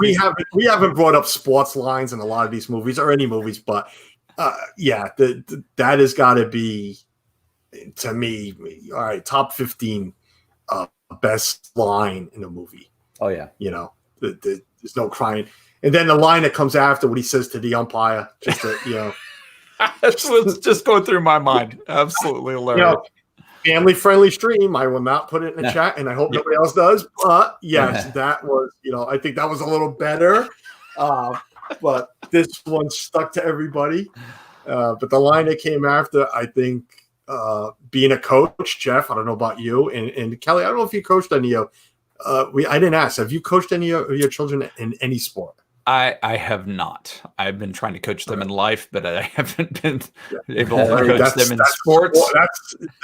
We haven't brought up sports lines in a lot of these movies or any movies, but that has got to be, to me, all right, top 15 best line in a movie. Oh yeah. There's no crying. And then the line that comes after what he says to the umpire, just to, That's what's just going through my mind. Absolutely hilarious. Family friendly stream. I will not put it in the chat, and I hope nobody else does. But yes, that was, I think that was a little better. But this one stuck to everybody. But the line that came after, I think, being a coach, Jeff, I don't know about you, and Kelly, I don't know if you coached any of. I didn't ask. Have you coached any of your children in any sport? I have not. I've been trying to coach them in life, but I haven't been able to coach them in sports.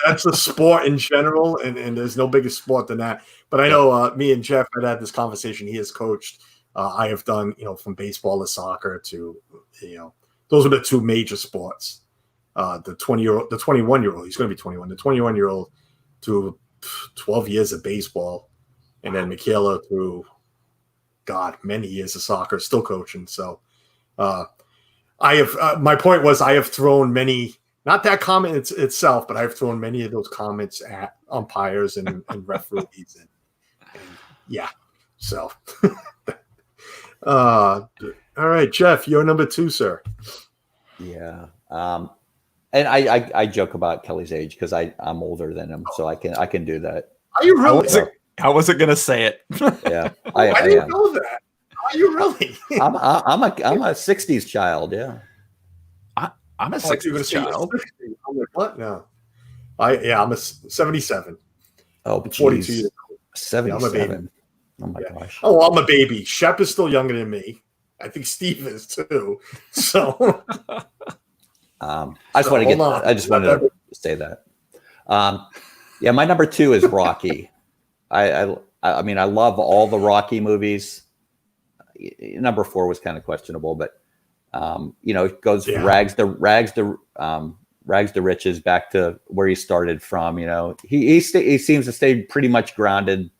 That's a sport in general, and there's no bigger sport than that. But I know me and Jeff had this conversation. He has coached. I have done, from baseball to soccer to, those are the two major sports. The 21-year-old, he's going to be 21. The 21-year-old to 12 years of baseball, and then Michaela through, many years of soccer, still coaching. So I have my point was I have thrown many, not that comment itself, but I've thrown many of those comments at umpires and referees. And so all right, Jeff, you're number 2, sir. Yeah. And I joke about Kelly's age because I'm older than him, so I can do that. Are you really? I wasn't going to say it. Yeah, I didn't know that. Are you really? I'm a 60s child. Yeah, I'm a 60s child. I'm like, what? No, I'm a 77. Oh, 42 years old. 77. Oh my gosh. Oh, I'm a baby. Shep is still younger than me. I think Steve is too. So, I just wanted to say that. My number 2 is Rocky. I mean, I love all the Rocky movies. Number 4 was kind of questionable, but it goes rags to riches back to where he started from. He seems to stay pretty much grounded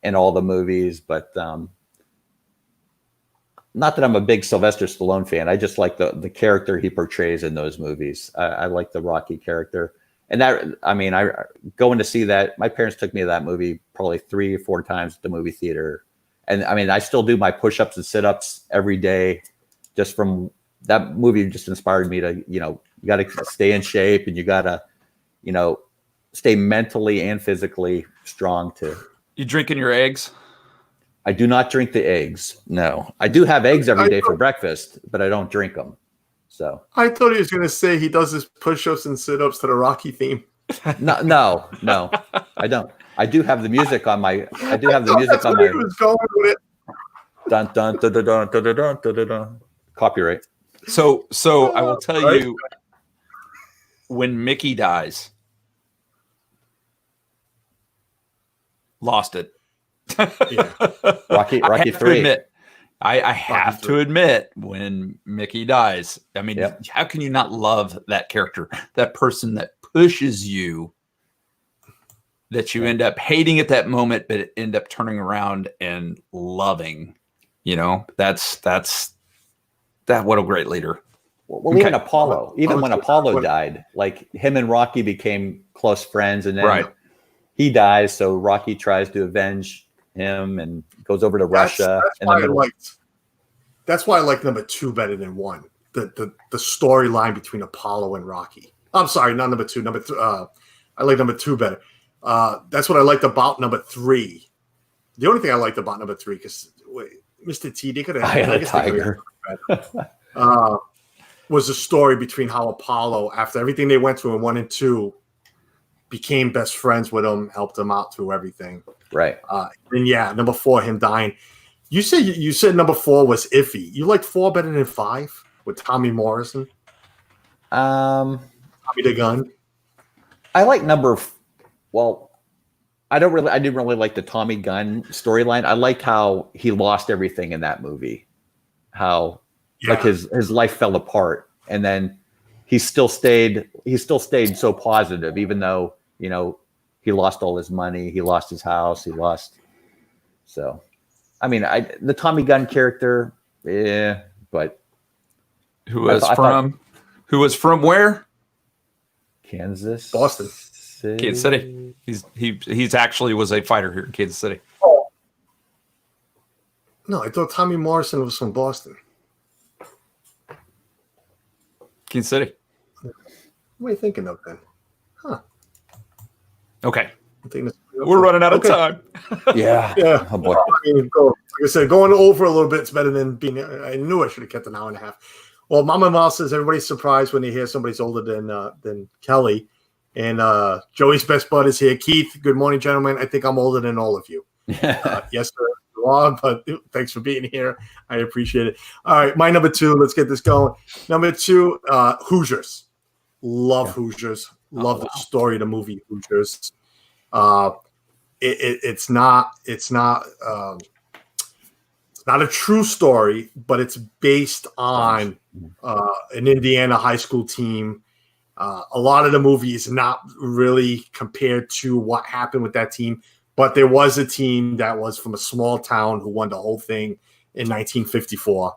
in all the movies, but not that I'm a big Sylvester Stallone fan. I just like the character he portrays in those movies. I like the Rocky character. And I going to see that. My parents took me to that movie probably 3 or 4 times at the movie theater. And I still do my push-ups and sit-ups every day just from that movie. Just inspired me to, you got to stay in shape and you got to, stay mentally and physically strong too. You drinking your eggs? I do not drink the eggs. No, I do have eggs every day for breakfast, but I don't drink them. So I thought he was going to say he does his push-ups and sit-ups to the Rocky theme. No, I don't. I do have the music on my. I do have the music on my. He was going with it. Dun dun dun dun dun dun dun dun dun. Copyright. So I will tell you, when Mickey dies, lost it. Rocky 3. I have to admit, when Mickey dies, I mean, how can you not love that character, that person that pushes you, that you end up hating at that moment, but end up turning around and loving? That's that. What a great leader. Well, even Apollo, when Apollo died, like him and Rocky became close friends, and then he dies, so Rocky tries to avenge him and goes over to Russia. That's why I like number 2 better than 1. The storyline between Apollo and Rocky. I'm sorry, not number 2. Number 3. I like number 2 better. That's what I liked about number 3. The only thing I liked about number 3, because Mr. T, they could have had a tiger. Was the story between how Apollo, after everything they went through in 1 and 2, became best friends with him, helped him out through everything. Right. And number 4, him dying. You said number 4 was iffy. You liked 4 better than 5 with Tommy Morrison? Tommy the Gun? I like I didn't really like the Tommy Gunn storyline. I liked how he lost everything in that movie. How like his life fell apart. And then he still stayed so positive, even though, he lost all his money, he lost his house, he lost So, I mean, the Tommy Gunn character, but Who was from where? Kansas, Boston. Kansas City. He's actually was a fighter here in Kansas City. No, I thought Tommy Morrison was from Boston. Kansas City. What are you thinking of then? Huh. Okay. I'm thinking We're running out of time. Yeah. Yeah. Oh boy. I mean, like I said, going over a little bit is better than being. I knew I should have kept an hour and a half. Well, Mama Mal says everybody's surprised when they hear somebody's older than Kelly. And Joey's best bud is here. Keith, good morning, gentlemen. I think I'm older than all of you. Yes, sir. You are, but thanks for being here. I appreciate it. All right, my number 2. Let's get this going. Number 2, Hoosiers. Love Hoosiers. Love the story of the movie Hoosiers. It's not a true story, but it's based on an Indiana high school team. A lot of the movie is not really compared to what happened with that team, but there was a team that was from a small town who won the whole thing in 1954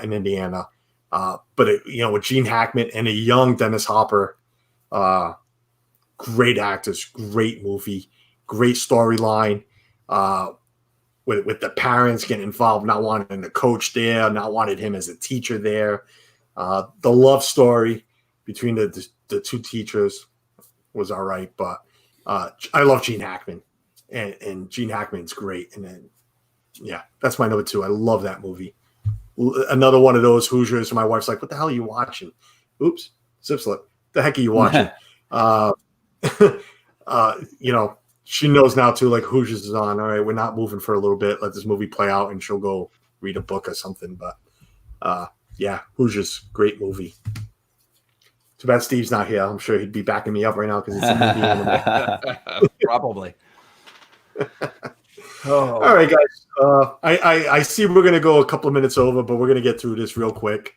in Indiana. But with Gene Hackman and a young Dennis Hopper, great actors, great movie, great storyline. With the parents getting involved, not wanting the coach there, not wanting him as a teacher there. The love story between the two teachers was all right, but I love Gene Hackman, and Gene Hackman's great. And then, that's my number 2. I love that movie. Another one of those Hoosiers. My wife's like, "What the hell are you watching?" Oops, zip slip. The heck are you watching? She knows now too. Like Hoosiers is on. All right, we're not moving for a little bit. Let this movie play out, and she'll go read a book or something. But Hoosiers, great movie. Too bad Steve's not here. I'm sure he'd be backing me up right now because it's a movie. Probably. All right, guys. I see we're going to go a couple of minutes over, but we're going to get through this real quick.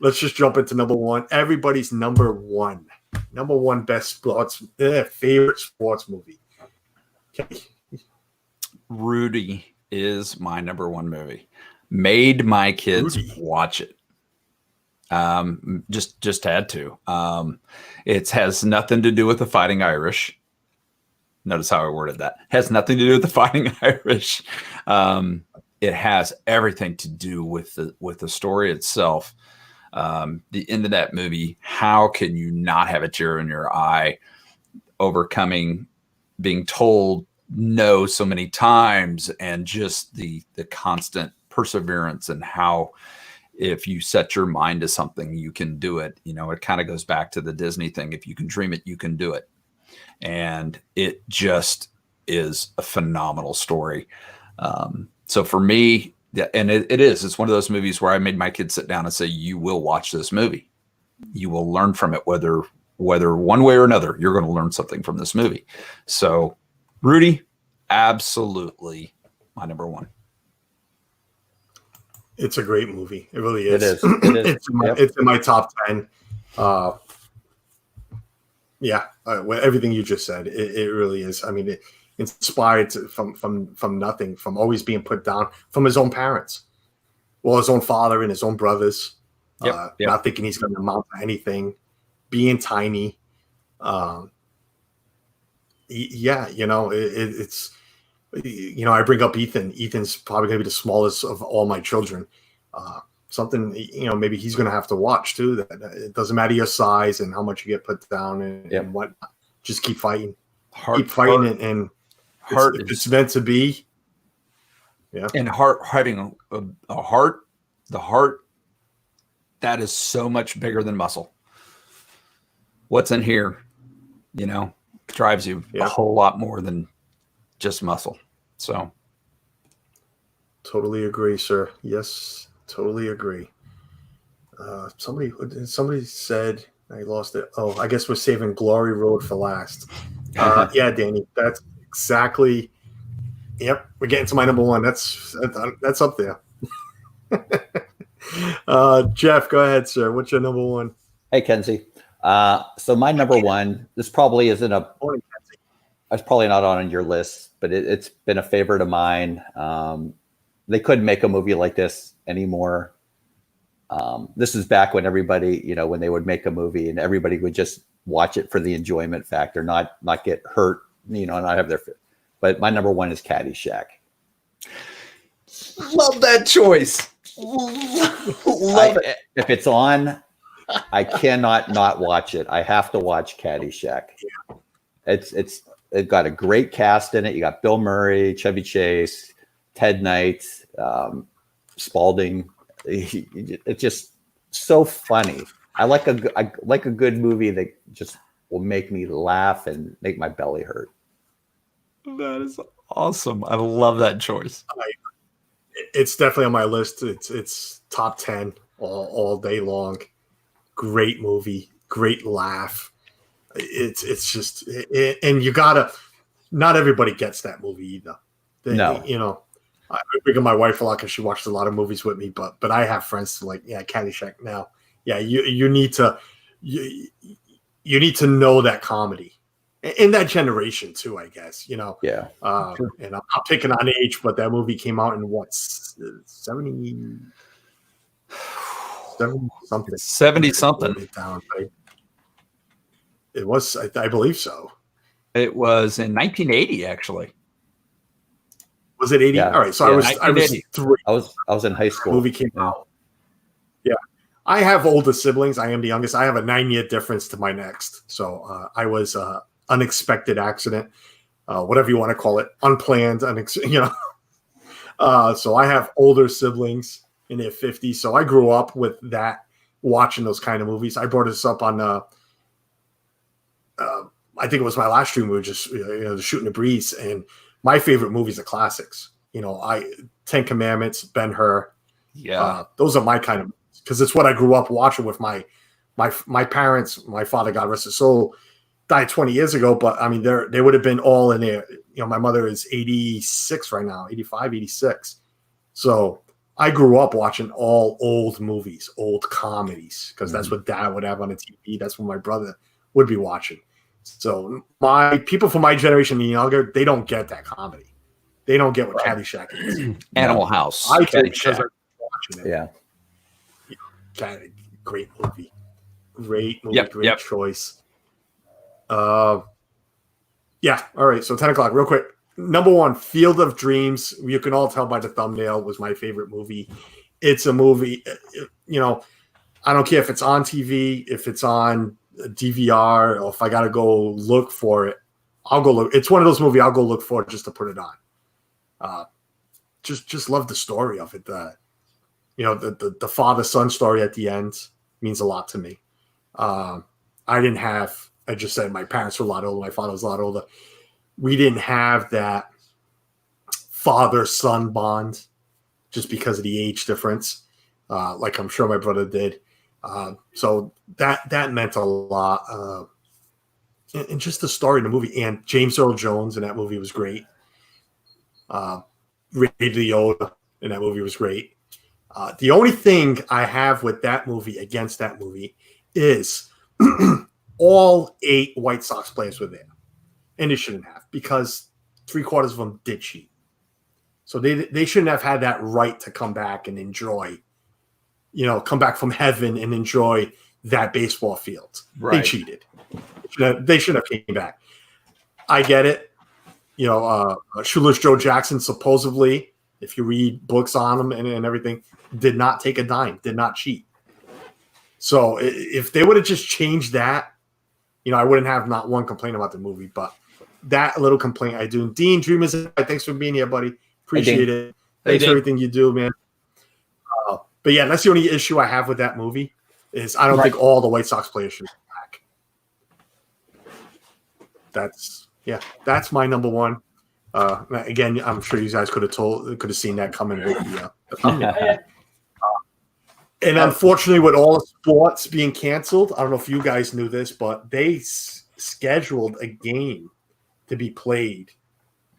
Let's just jump into number 1. Everybody's number 1. Number 1 best favorite sports movie. Okay. Rudy is my number 1 movie. Made my kids watch it. Just had to. It has nothing to do with the Fighting Irish. Notice how I worded that. Has nothing to do with the Fighting Irish. It has everything to do with the story itself. The end of that movie. How can you not have a tear in your eye? Overcoming being told no so many times, and just the constant perseverance, and how if you set your mind to something, you can do it. It kind of goes back to the Disney thing. If you can dream it, you can do it. And it just is a phenomenal story. So for me, and it's one of those movies where I made my kids sit down and say, you will watch this movie. You will learn from it, whether one way or another, you're going to learn something from this movie. So Rudy, absolutely my number 1. It's a great movie. It really is. It is. It's in my top 10. Everything you just said, it really is. I mean, it inspired from nothing, from always being put down from his own parents, his own father and his own brothers. Not thinking he's going to amount to anything, being tiny. It's. I bring up Ethan. Ethan's probably going to be the smallest of all my children. Something, maybe he's going to have to watch too. That it doesn't matter your size and how much you get put down and whatnot. Just keep fighting. Keep fighting, and heart. It's meant to be. Yeah. And having a heart, the heart, that is so much bigger than muscle. What's in here, drives you a whole lot more than just muscle. So totally agree, sir. Yes, totally agree. Somebody said, I lost it. Oh, I guess we're saving Glory Road for last. Yeah, Danny, that's exactly. Yep, we're getting to my number 1. That's up there. Jeff, go ahead, sir. What's your number 1? Hey, Kenzie. So my number 1. This probably isn't a. Morning, Kenzie. it's probably not on your list, but it's been a favorite of mine. They couldn't make a movie like this anymore. This is back when everybody, when they would make a movie and everybody would just watch it for the enjoyment factor, not get hurt, not have their. But my number one is Caddyshack. Love that choice. Love it. If it's on, I cannot not watch it. I have to watch Caddyshack. It's got a great cast in it. You got Bill Murray, Chevy Chase, Ted Knight, Spalding. It's just so funny. I like a good movie that just will make me laugh and make my belly hurt. That is awesome. I love that choice. It's definitely on my list. It's top 10 all day long. Great movie, great laugh. It's just, and you gotta. Not everybody gets that movie either. No. I bring my wife a lot because she watched a lot of movies with me. But I have friends like, Caddyshack now. Yeah, you need to know that comedy. In that generation too, I guess, Yeah. Sure. And I'm not picking on age, but that movie came out in what, 70 something. 70 something. It was, I believe so. It was in 1980, actually. Was it 80? Yeah. All right, so I was 3. I was in high school. The movie came out. Yeah. I have older siblings. I am the youngest. I have a 9-year difference to my next. So I was unexpected accident, whatever you want to call it, unplanned, so I have older siblings in their 50s. So I grew up with that, watching those kind of movies. I brought this up on, I think it was my last stream. We were just, shooting the breeze. And my favorite movies are classics. 10 Commandments, Ben-Hur. Yeah. Those are my kind of, because it's what I grew up watching with my parents. My father, God rest his soul, died 20 years ago, but I mean, they would have been all in there. My mother is 86 right now, 85, 86. So I grew up watching all old movies, old comedies, because that's what Dad would have on the TV. That's what my brother would be watching. So my people from my generation and younger, they don't get that comedy. They don't get what Caddyshack is. Animal House. I do because I'm watching it. Yeah. Great movie. Great movie. Great choice. All right. So 10 o'clock, real quick. Number one, Field of Dreams. You can all tell by the thumbnail, was my favorite movie. It's a movie, I don't care if it's on TV, if it's on DVR, or if I got to go look for it, I'll go look. It's one of those movies I'll go look for just to put it on. Just love the story of it. The father-son story at the end means a lot to me. I just said my parents were a lot older. My father was a lot older. We didn't have that father-son bond just because of the age difference, like I'm sure my brother did. So that meant a lot. And just the story in the movie. And James Earl Jones in that movie was great. Ray Liotta in that movie was great. The only thing I have with that movie, against that movie, is all 8 White Sox players were there. And they shouldn't have, because 3/4 of them did cheat. So they shouldn't have had that right to come back and enjoy, come back from heaven and enjoy that baseball field. Right. They cheated. They should have came back. I get it. Shoeless Joe Jackson, supposedly, if you read books on him and everything, did not take a dime, did not cheat. So if they would have just changed that, I wouldn't have not one complaint about the movie. But that little complaint I do. Dean, Dreamers, thanks for being here, buddy. Appreciate it. Thanks for everything you do, man. But yeah, that's the only issue I have with that movie, is I don't think all the White Sox players should come back. That's my number one. Again, I'm sure you guys could have seen that coming with the thumbnail. And unfortunately, with all the sports being canceled, I don't know if you guys knew this, but they scheduled a game to be played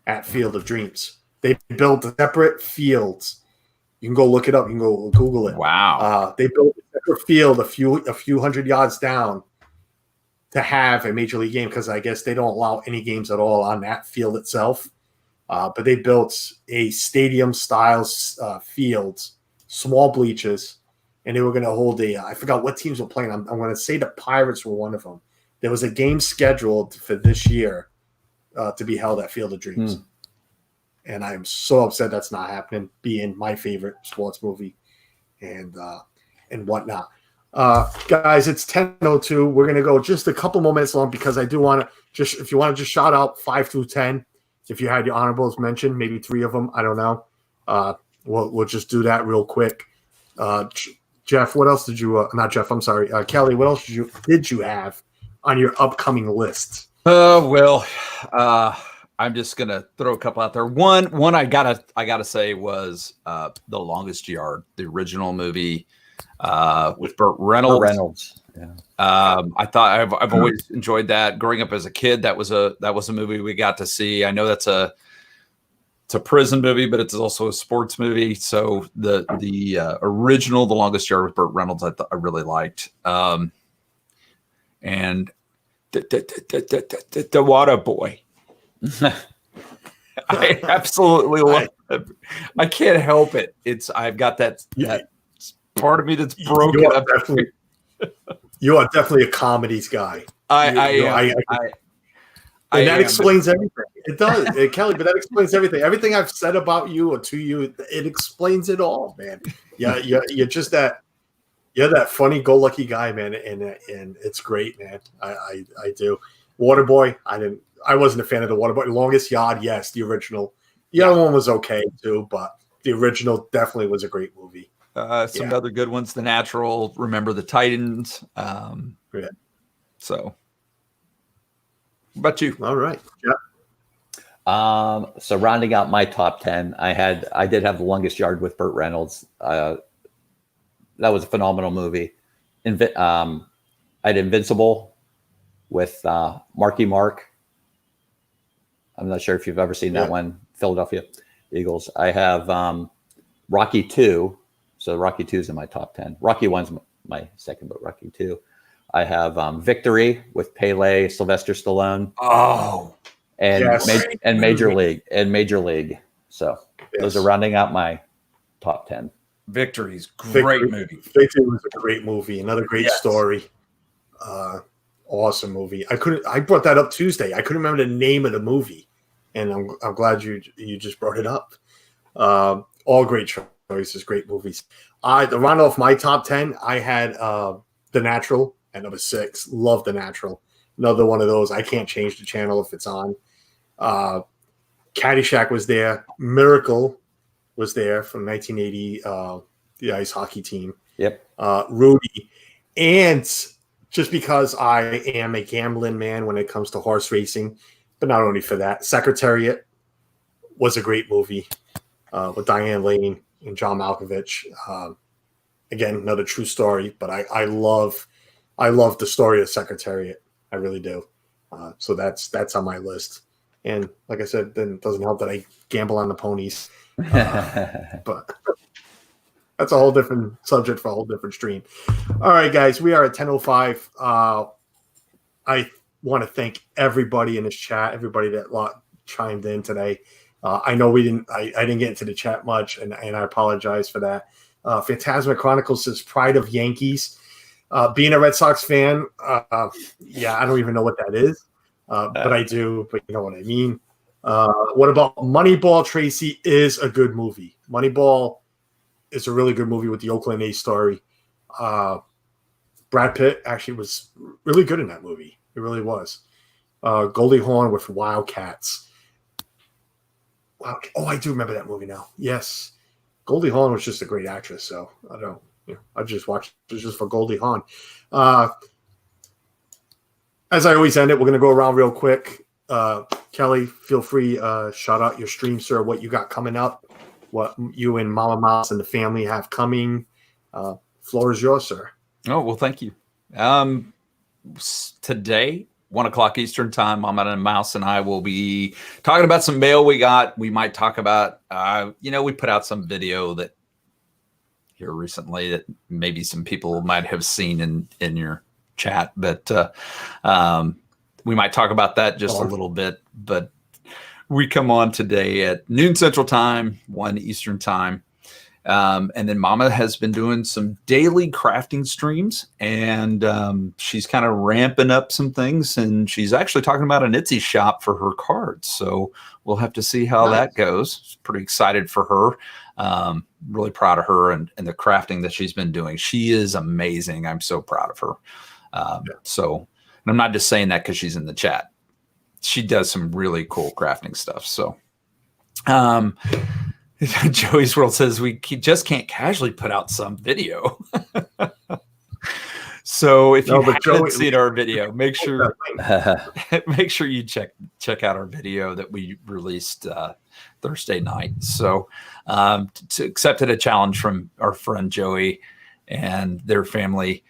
at Field of Dreams. They built separate fields. You can go look it up. You can go Google it. Wow. They built a separate field a few hundred yards down to have a major league game because I guess they don't allow any games at all on that field itself. But they built a stadium-style field, small bleachers, and they were going to hold I forgot what teams were playing. I'm going to say the Pirates were one of them. There was a game scheduled for this year to be held at Field of Dreams. And I'm so upset that's not happening, being my favorite sports movie and whatnot. Guys, it's 10:02. We're going to go just a couple more minutes long because I do want to if you want to just shout out 5 through 10, if you had your honorables mentioned, maybe 3 of them, I don't know. We'll just do that real quick. Jeff, what else did you? Not Jeff. I'm sorry, Kelly. What else did you have on your upcoming list? I'm just gonna throw a couple out there. One I gotta say was The Longest Yard, the original movie with Burt Reynolds. Yeah. I thought I've always enjoyed that. Growing up as a kid, that was a movie we got to see. I know it's a prison movie, but it's also a sports movie. So the original The Longest Yard with Burt Reynolds, I really liked. And the Water Boy. I absolutely love it. I can't help it. I've got that part of me that's broken up. You are definitely a comedies guy. And that explains everything. It does, Kelly, but that explains everything. Everything I've said about you or to you, it explains it all, man. Yeah, you're just that. You're that funny-go-lucky guy, man, and it's great, man. I do. Waterboy, I wasn't a fan of the Waterboy. Longest Yard, yes, the original. The other one was okay too, but the original definitely was a great movie. Some other good ones: The Natural, Remember the Titans. So, what about you? All right, yeah. So rounding out my top 10, I did have The Longest Yard with Burt Reynolds. That was a phenomenal movie. I had Invincible with Marky Mark. I'm not sure if you've ever seen that one. Philadelphia Eagles. I have Rocky 2. So Rocky 2 is in my top 10. Rocky 1's my second, but Rocky 2. I have Victory with Pele, Sylvester Stallone. Oh, and Major League. So those are rounding out my top 10. Victory's great movie. Victory was a great movie. Another great story. Awesome movie. I brought that up Tuesday. I couldn't remember the name of the movie, and I'm glad you just brought it up. All great choices, great movies. To round off my top 10, I had The Natural at number 6. Love The Natural. Another one of those. I can't change the channel if it's on. Caddyshack was there. Miracle was there from 1980, the ice hockey team. Yep. Rudy. And just because I am a gambling man when it comes to horse racing, but not only for that, Secretariat was a great movie with Diane Lane and John Malkovich. Again, another true story, but I love the story of Secretariat. I really do. So that's on my list. And like I said, then it doesn't help that I gamble on the ponies. But that's a whole different subject for a whole different stream. All right, guys, we are at 10:05. I want to thank everybody in this chat, everybody that chimed in today. I know I didn't get into the chat much, and I apologize for that. Phantasma Chronicles says Pride of Yankees. Being a Red Sox fan, I don't even know what that is, but I do. But you know what I mean. What about Moneyball? Tracy is a good movie. Moneyball is a really good movie with the Oakland A's story. Brad Pitt actually was really good in that movie. It really was. Goldie Hawn with Wildcats. Wow. Oh, I do remember that movie now. Yes. Goldie Hawn was just a great actress, so I don't. I just watched it just for Goldie Hawn. As I always end it, we're going to go around real quick. Kelly, feel free, shout out your stream, sir, what you got coming up, what you and Mama Mouse and the family have coming. Floor is yours, sir. Oh, well, thank you. Today, 1:00 Eastern time, Mama and Mouse and I will be talking about some mail we got. We might talk about, we put out some video that here recently that maybe some people might have seen in your chat, but we might talk about that just a little bit. But we come on today at noon Central Time, 1 Eastern Time. And then Mama has been doing some daily crafting streams, and she's kind of ramping up some things, and she's actually talking about an Etsy shop for her cards. So we'll have to see how that goes. Pretty excited for her. Really proud of her and the crafting that she's been doing. She is amazing. I'm so proud of her. So, and I'm not just saying that because she's in the chat. She does some really cool crafting stuff. So, Joey's World says we just can't casually put out some video. So if you haven't seen our video, make sure you check out our video that we released Thursday night. So accepted a challenge from our friend Joey and their family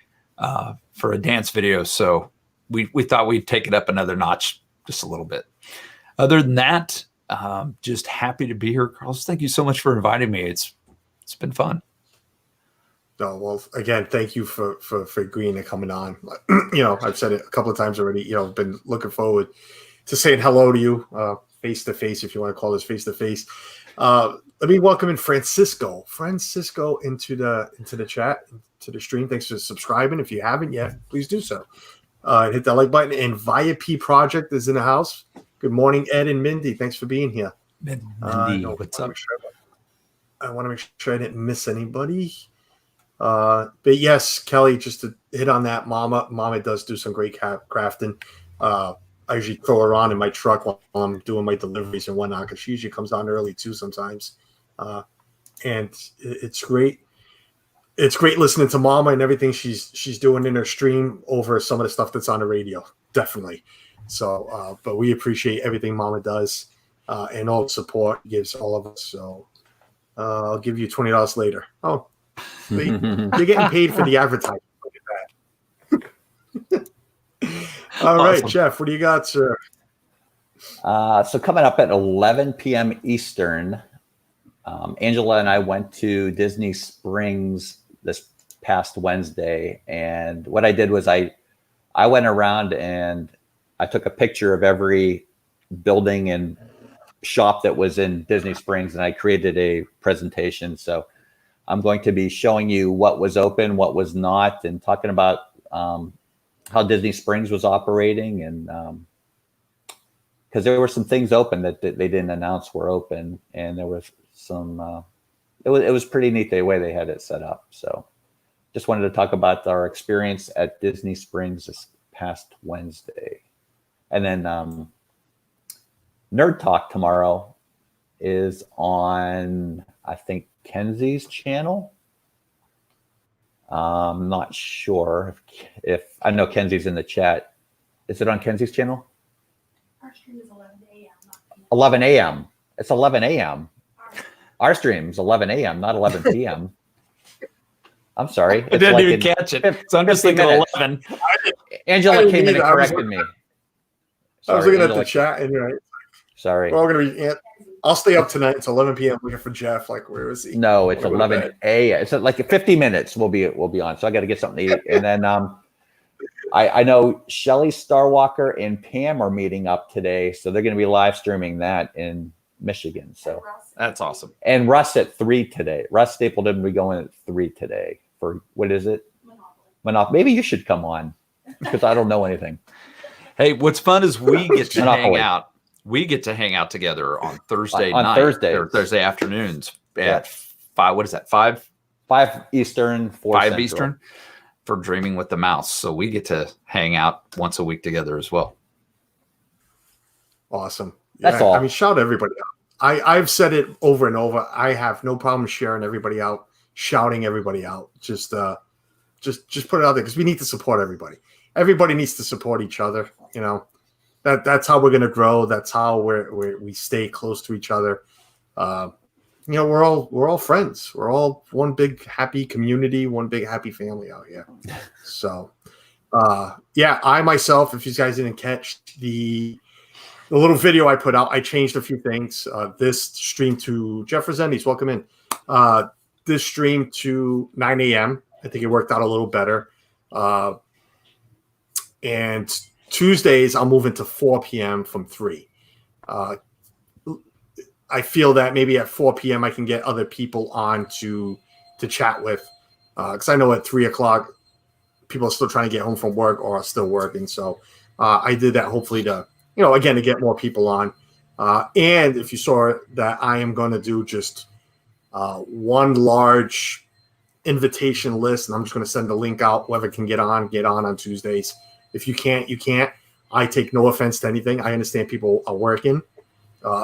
for a dance video. So we thought we'd take it up another notch just a little bit. Other than that, just happy to be here, Carlos. Thank you so much for inviting me. It's been fun. No, well, again, thank you for agreeing and coming on. I've said it a couple of times already. Been looking forward to saying hello to you face to face, if you want to call this face to face. Let me welcome in Francisco into the chat, to the stream. Thanks for subscribing. If you haven't yet, please do so. Hit that like button. And Via P Project is in the house. Good morning, Ed and Mindy. Thanks for being here. Mindy, what's up? I want to make sure I didn't miss anybody. But yes, Kelly, just to hit on that, Mama does do some great crafting. I usually throw her on in my truck while I'm doing my deliveries and whatnot, because she usually comes on early too sometimes. And it's great. It's great listening to Mama and everything she's doing in her stream over some of the stuff that's on the radio. Definitely. So, but we appreciate everything Mama does and all the support it gives all of us. So I'll give you $20 later. Oh, you're getting paid for the advertising. Look at that. All right, Jeff, what do you got, sir? So coming up at 11 p.m. Eastern, Angela and I went to Disney Springs this past Wednesday. And what I did was I went around and I took a picture of every building and shop that was in Disney Springs, and I created a presentation. So I'm going to be showing you what was open, what was not, and talking about how Disney Springs was operating. And because there were some things open that they didn't announce were open, and there was some, it was pretty neat the way they had it set up. So just wanted to talk about our experience at Disney Springs this past Wednesday. And then Nerd Talk tomorrow is on, I think, Kenzie's channel. I'm not sure if I know Kenzie's in the chat. Is it on Kenzie's channel? Our stream is 11 a.m. 11 a.m. It's 11 a.m. Our stream is 11 a.m., not 11 p.m. I'm sorry. I didn't even catch it. So I'm just thinking 11. Angela came in and corrected me. I was looking at the chat, and you're right. Sorry. We're all going to be. I'll stay up tonight. It's 11 p.m. looking for Jeff. Like, where is he? No, it's 11 a.m. It's like 50 minutes. We'll be on. So I got to get something to eat. And then I know Shelly Starwalker and Pam are meeting up today, so they're going to be live streaming that in Michigan. So that's awesome. And Russ at 3 today. Russ Stapleton will be going at 3 today for what is it? Monopoly. Maybe you should come on because I don't know anything. Hey, what's fun is we get to hang out. We get to hang out together on Thursday night. Or Thursday afternoons at 5. What is that? 5 Eastern, 4 5 Central. Eastern for Dreaming with the Mouse. So we get to hang out once a week together as well. Awesome. That's all. I mean, shout everybody out. I've said it over and over. I have no problem sharing everybody out, shouting everybody out. Just put it out there because we need to support everybody. Everybody needs to support each other. You know, that's how we're going to grow. That's how we stay close to each other. You know, we're all friends. We're all one big happy community, one big happy family out here. So, I myself, if you guys didn't catch the little video I put out, I changed a few things. This stream to Jeff Resendiz, welcome in. This stream to 9 a.m. I think it worked out a little better. And Tuesdays, I'll move into 4 p.m. from 3. I feel that maybe at 4 p.m. I can get other people on to chat with, because I know at 3 o'clock people are still trying to get home from work or are still working. So I did that hopefully to, again, to get more people on. And if you saw that, I am going to do just one large invitation list, and I'm just going to send the link out. Whoever can get on Tuesdays. If you can't, you can't. I take no offense to anything. I understand people are working,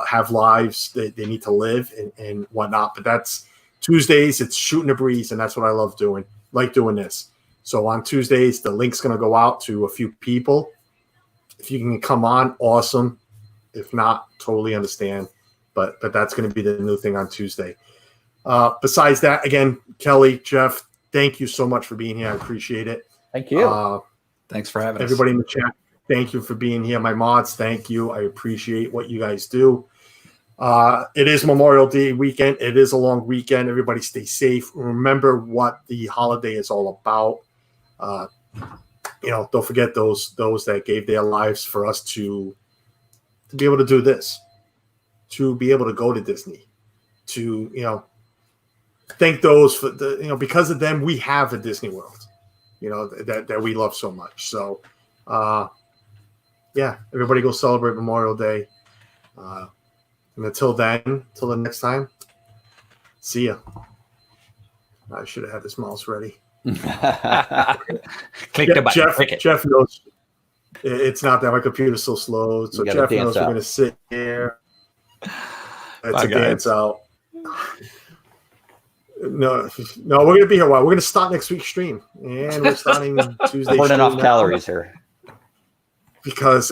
have lives that they need to live and whatnot. But that's Tuesdays. It's shooting a breeze, and that's what I love doing. Like doing this. So on Tuesdays, the link's going to go out to a few people. If you can come on, awesome. If not, totally understand. But that's going to be the new thing on Tuesday. Besides that, again, Kelly, Jeff, thank you so much for being here. I appreciate it. Thank you. Thanks for having everybody us. in the chat. Thank you for being here. My mods, thank you. I appreciate what you guys do. It is Memorial Day weekend. It is a long weekend. Everybody stay safe. Remember what the holiday is all about. Don't forget those that gave their lives for us to be able to do this, to be able to go to Disney, to, thank those for because of them, we have a Disney World, that we love so much. So, everybody go celebrate Memorial Day. And until then, till the next time, see ya. I should have had this mouse ready. Jeff knows it's not that my computer's so slow. So Jeff knows we're going to sit here. That's a dance out. No, we're going to be here a while. We're going to start next week's stream. And we're starting Tuesday. Burning off calories here. Because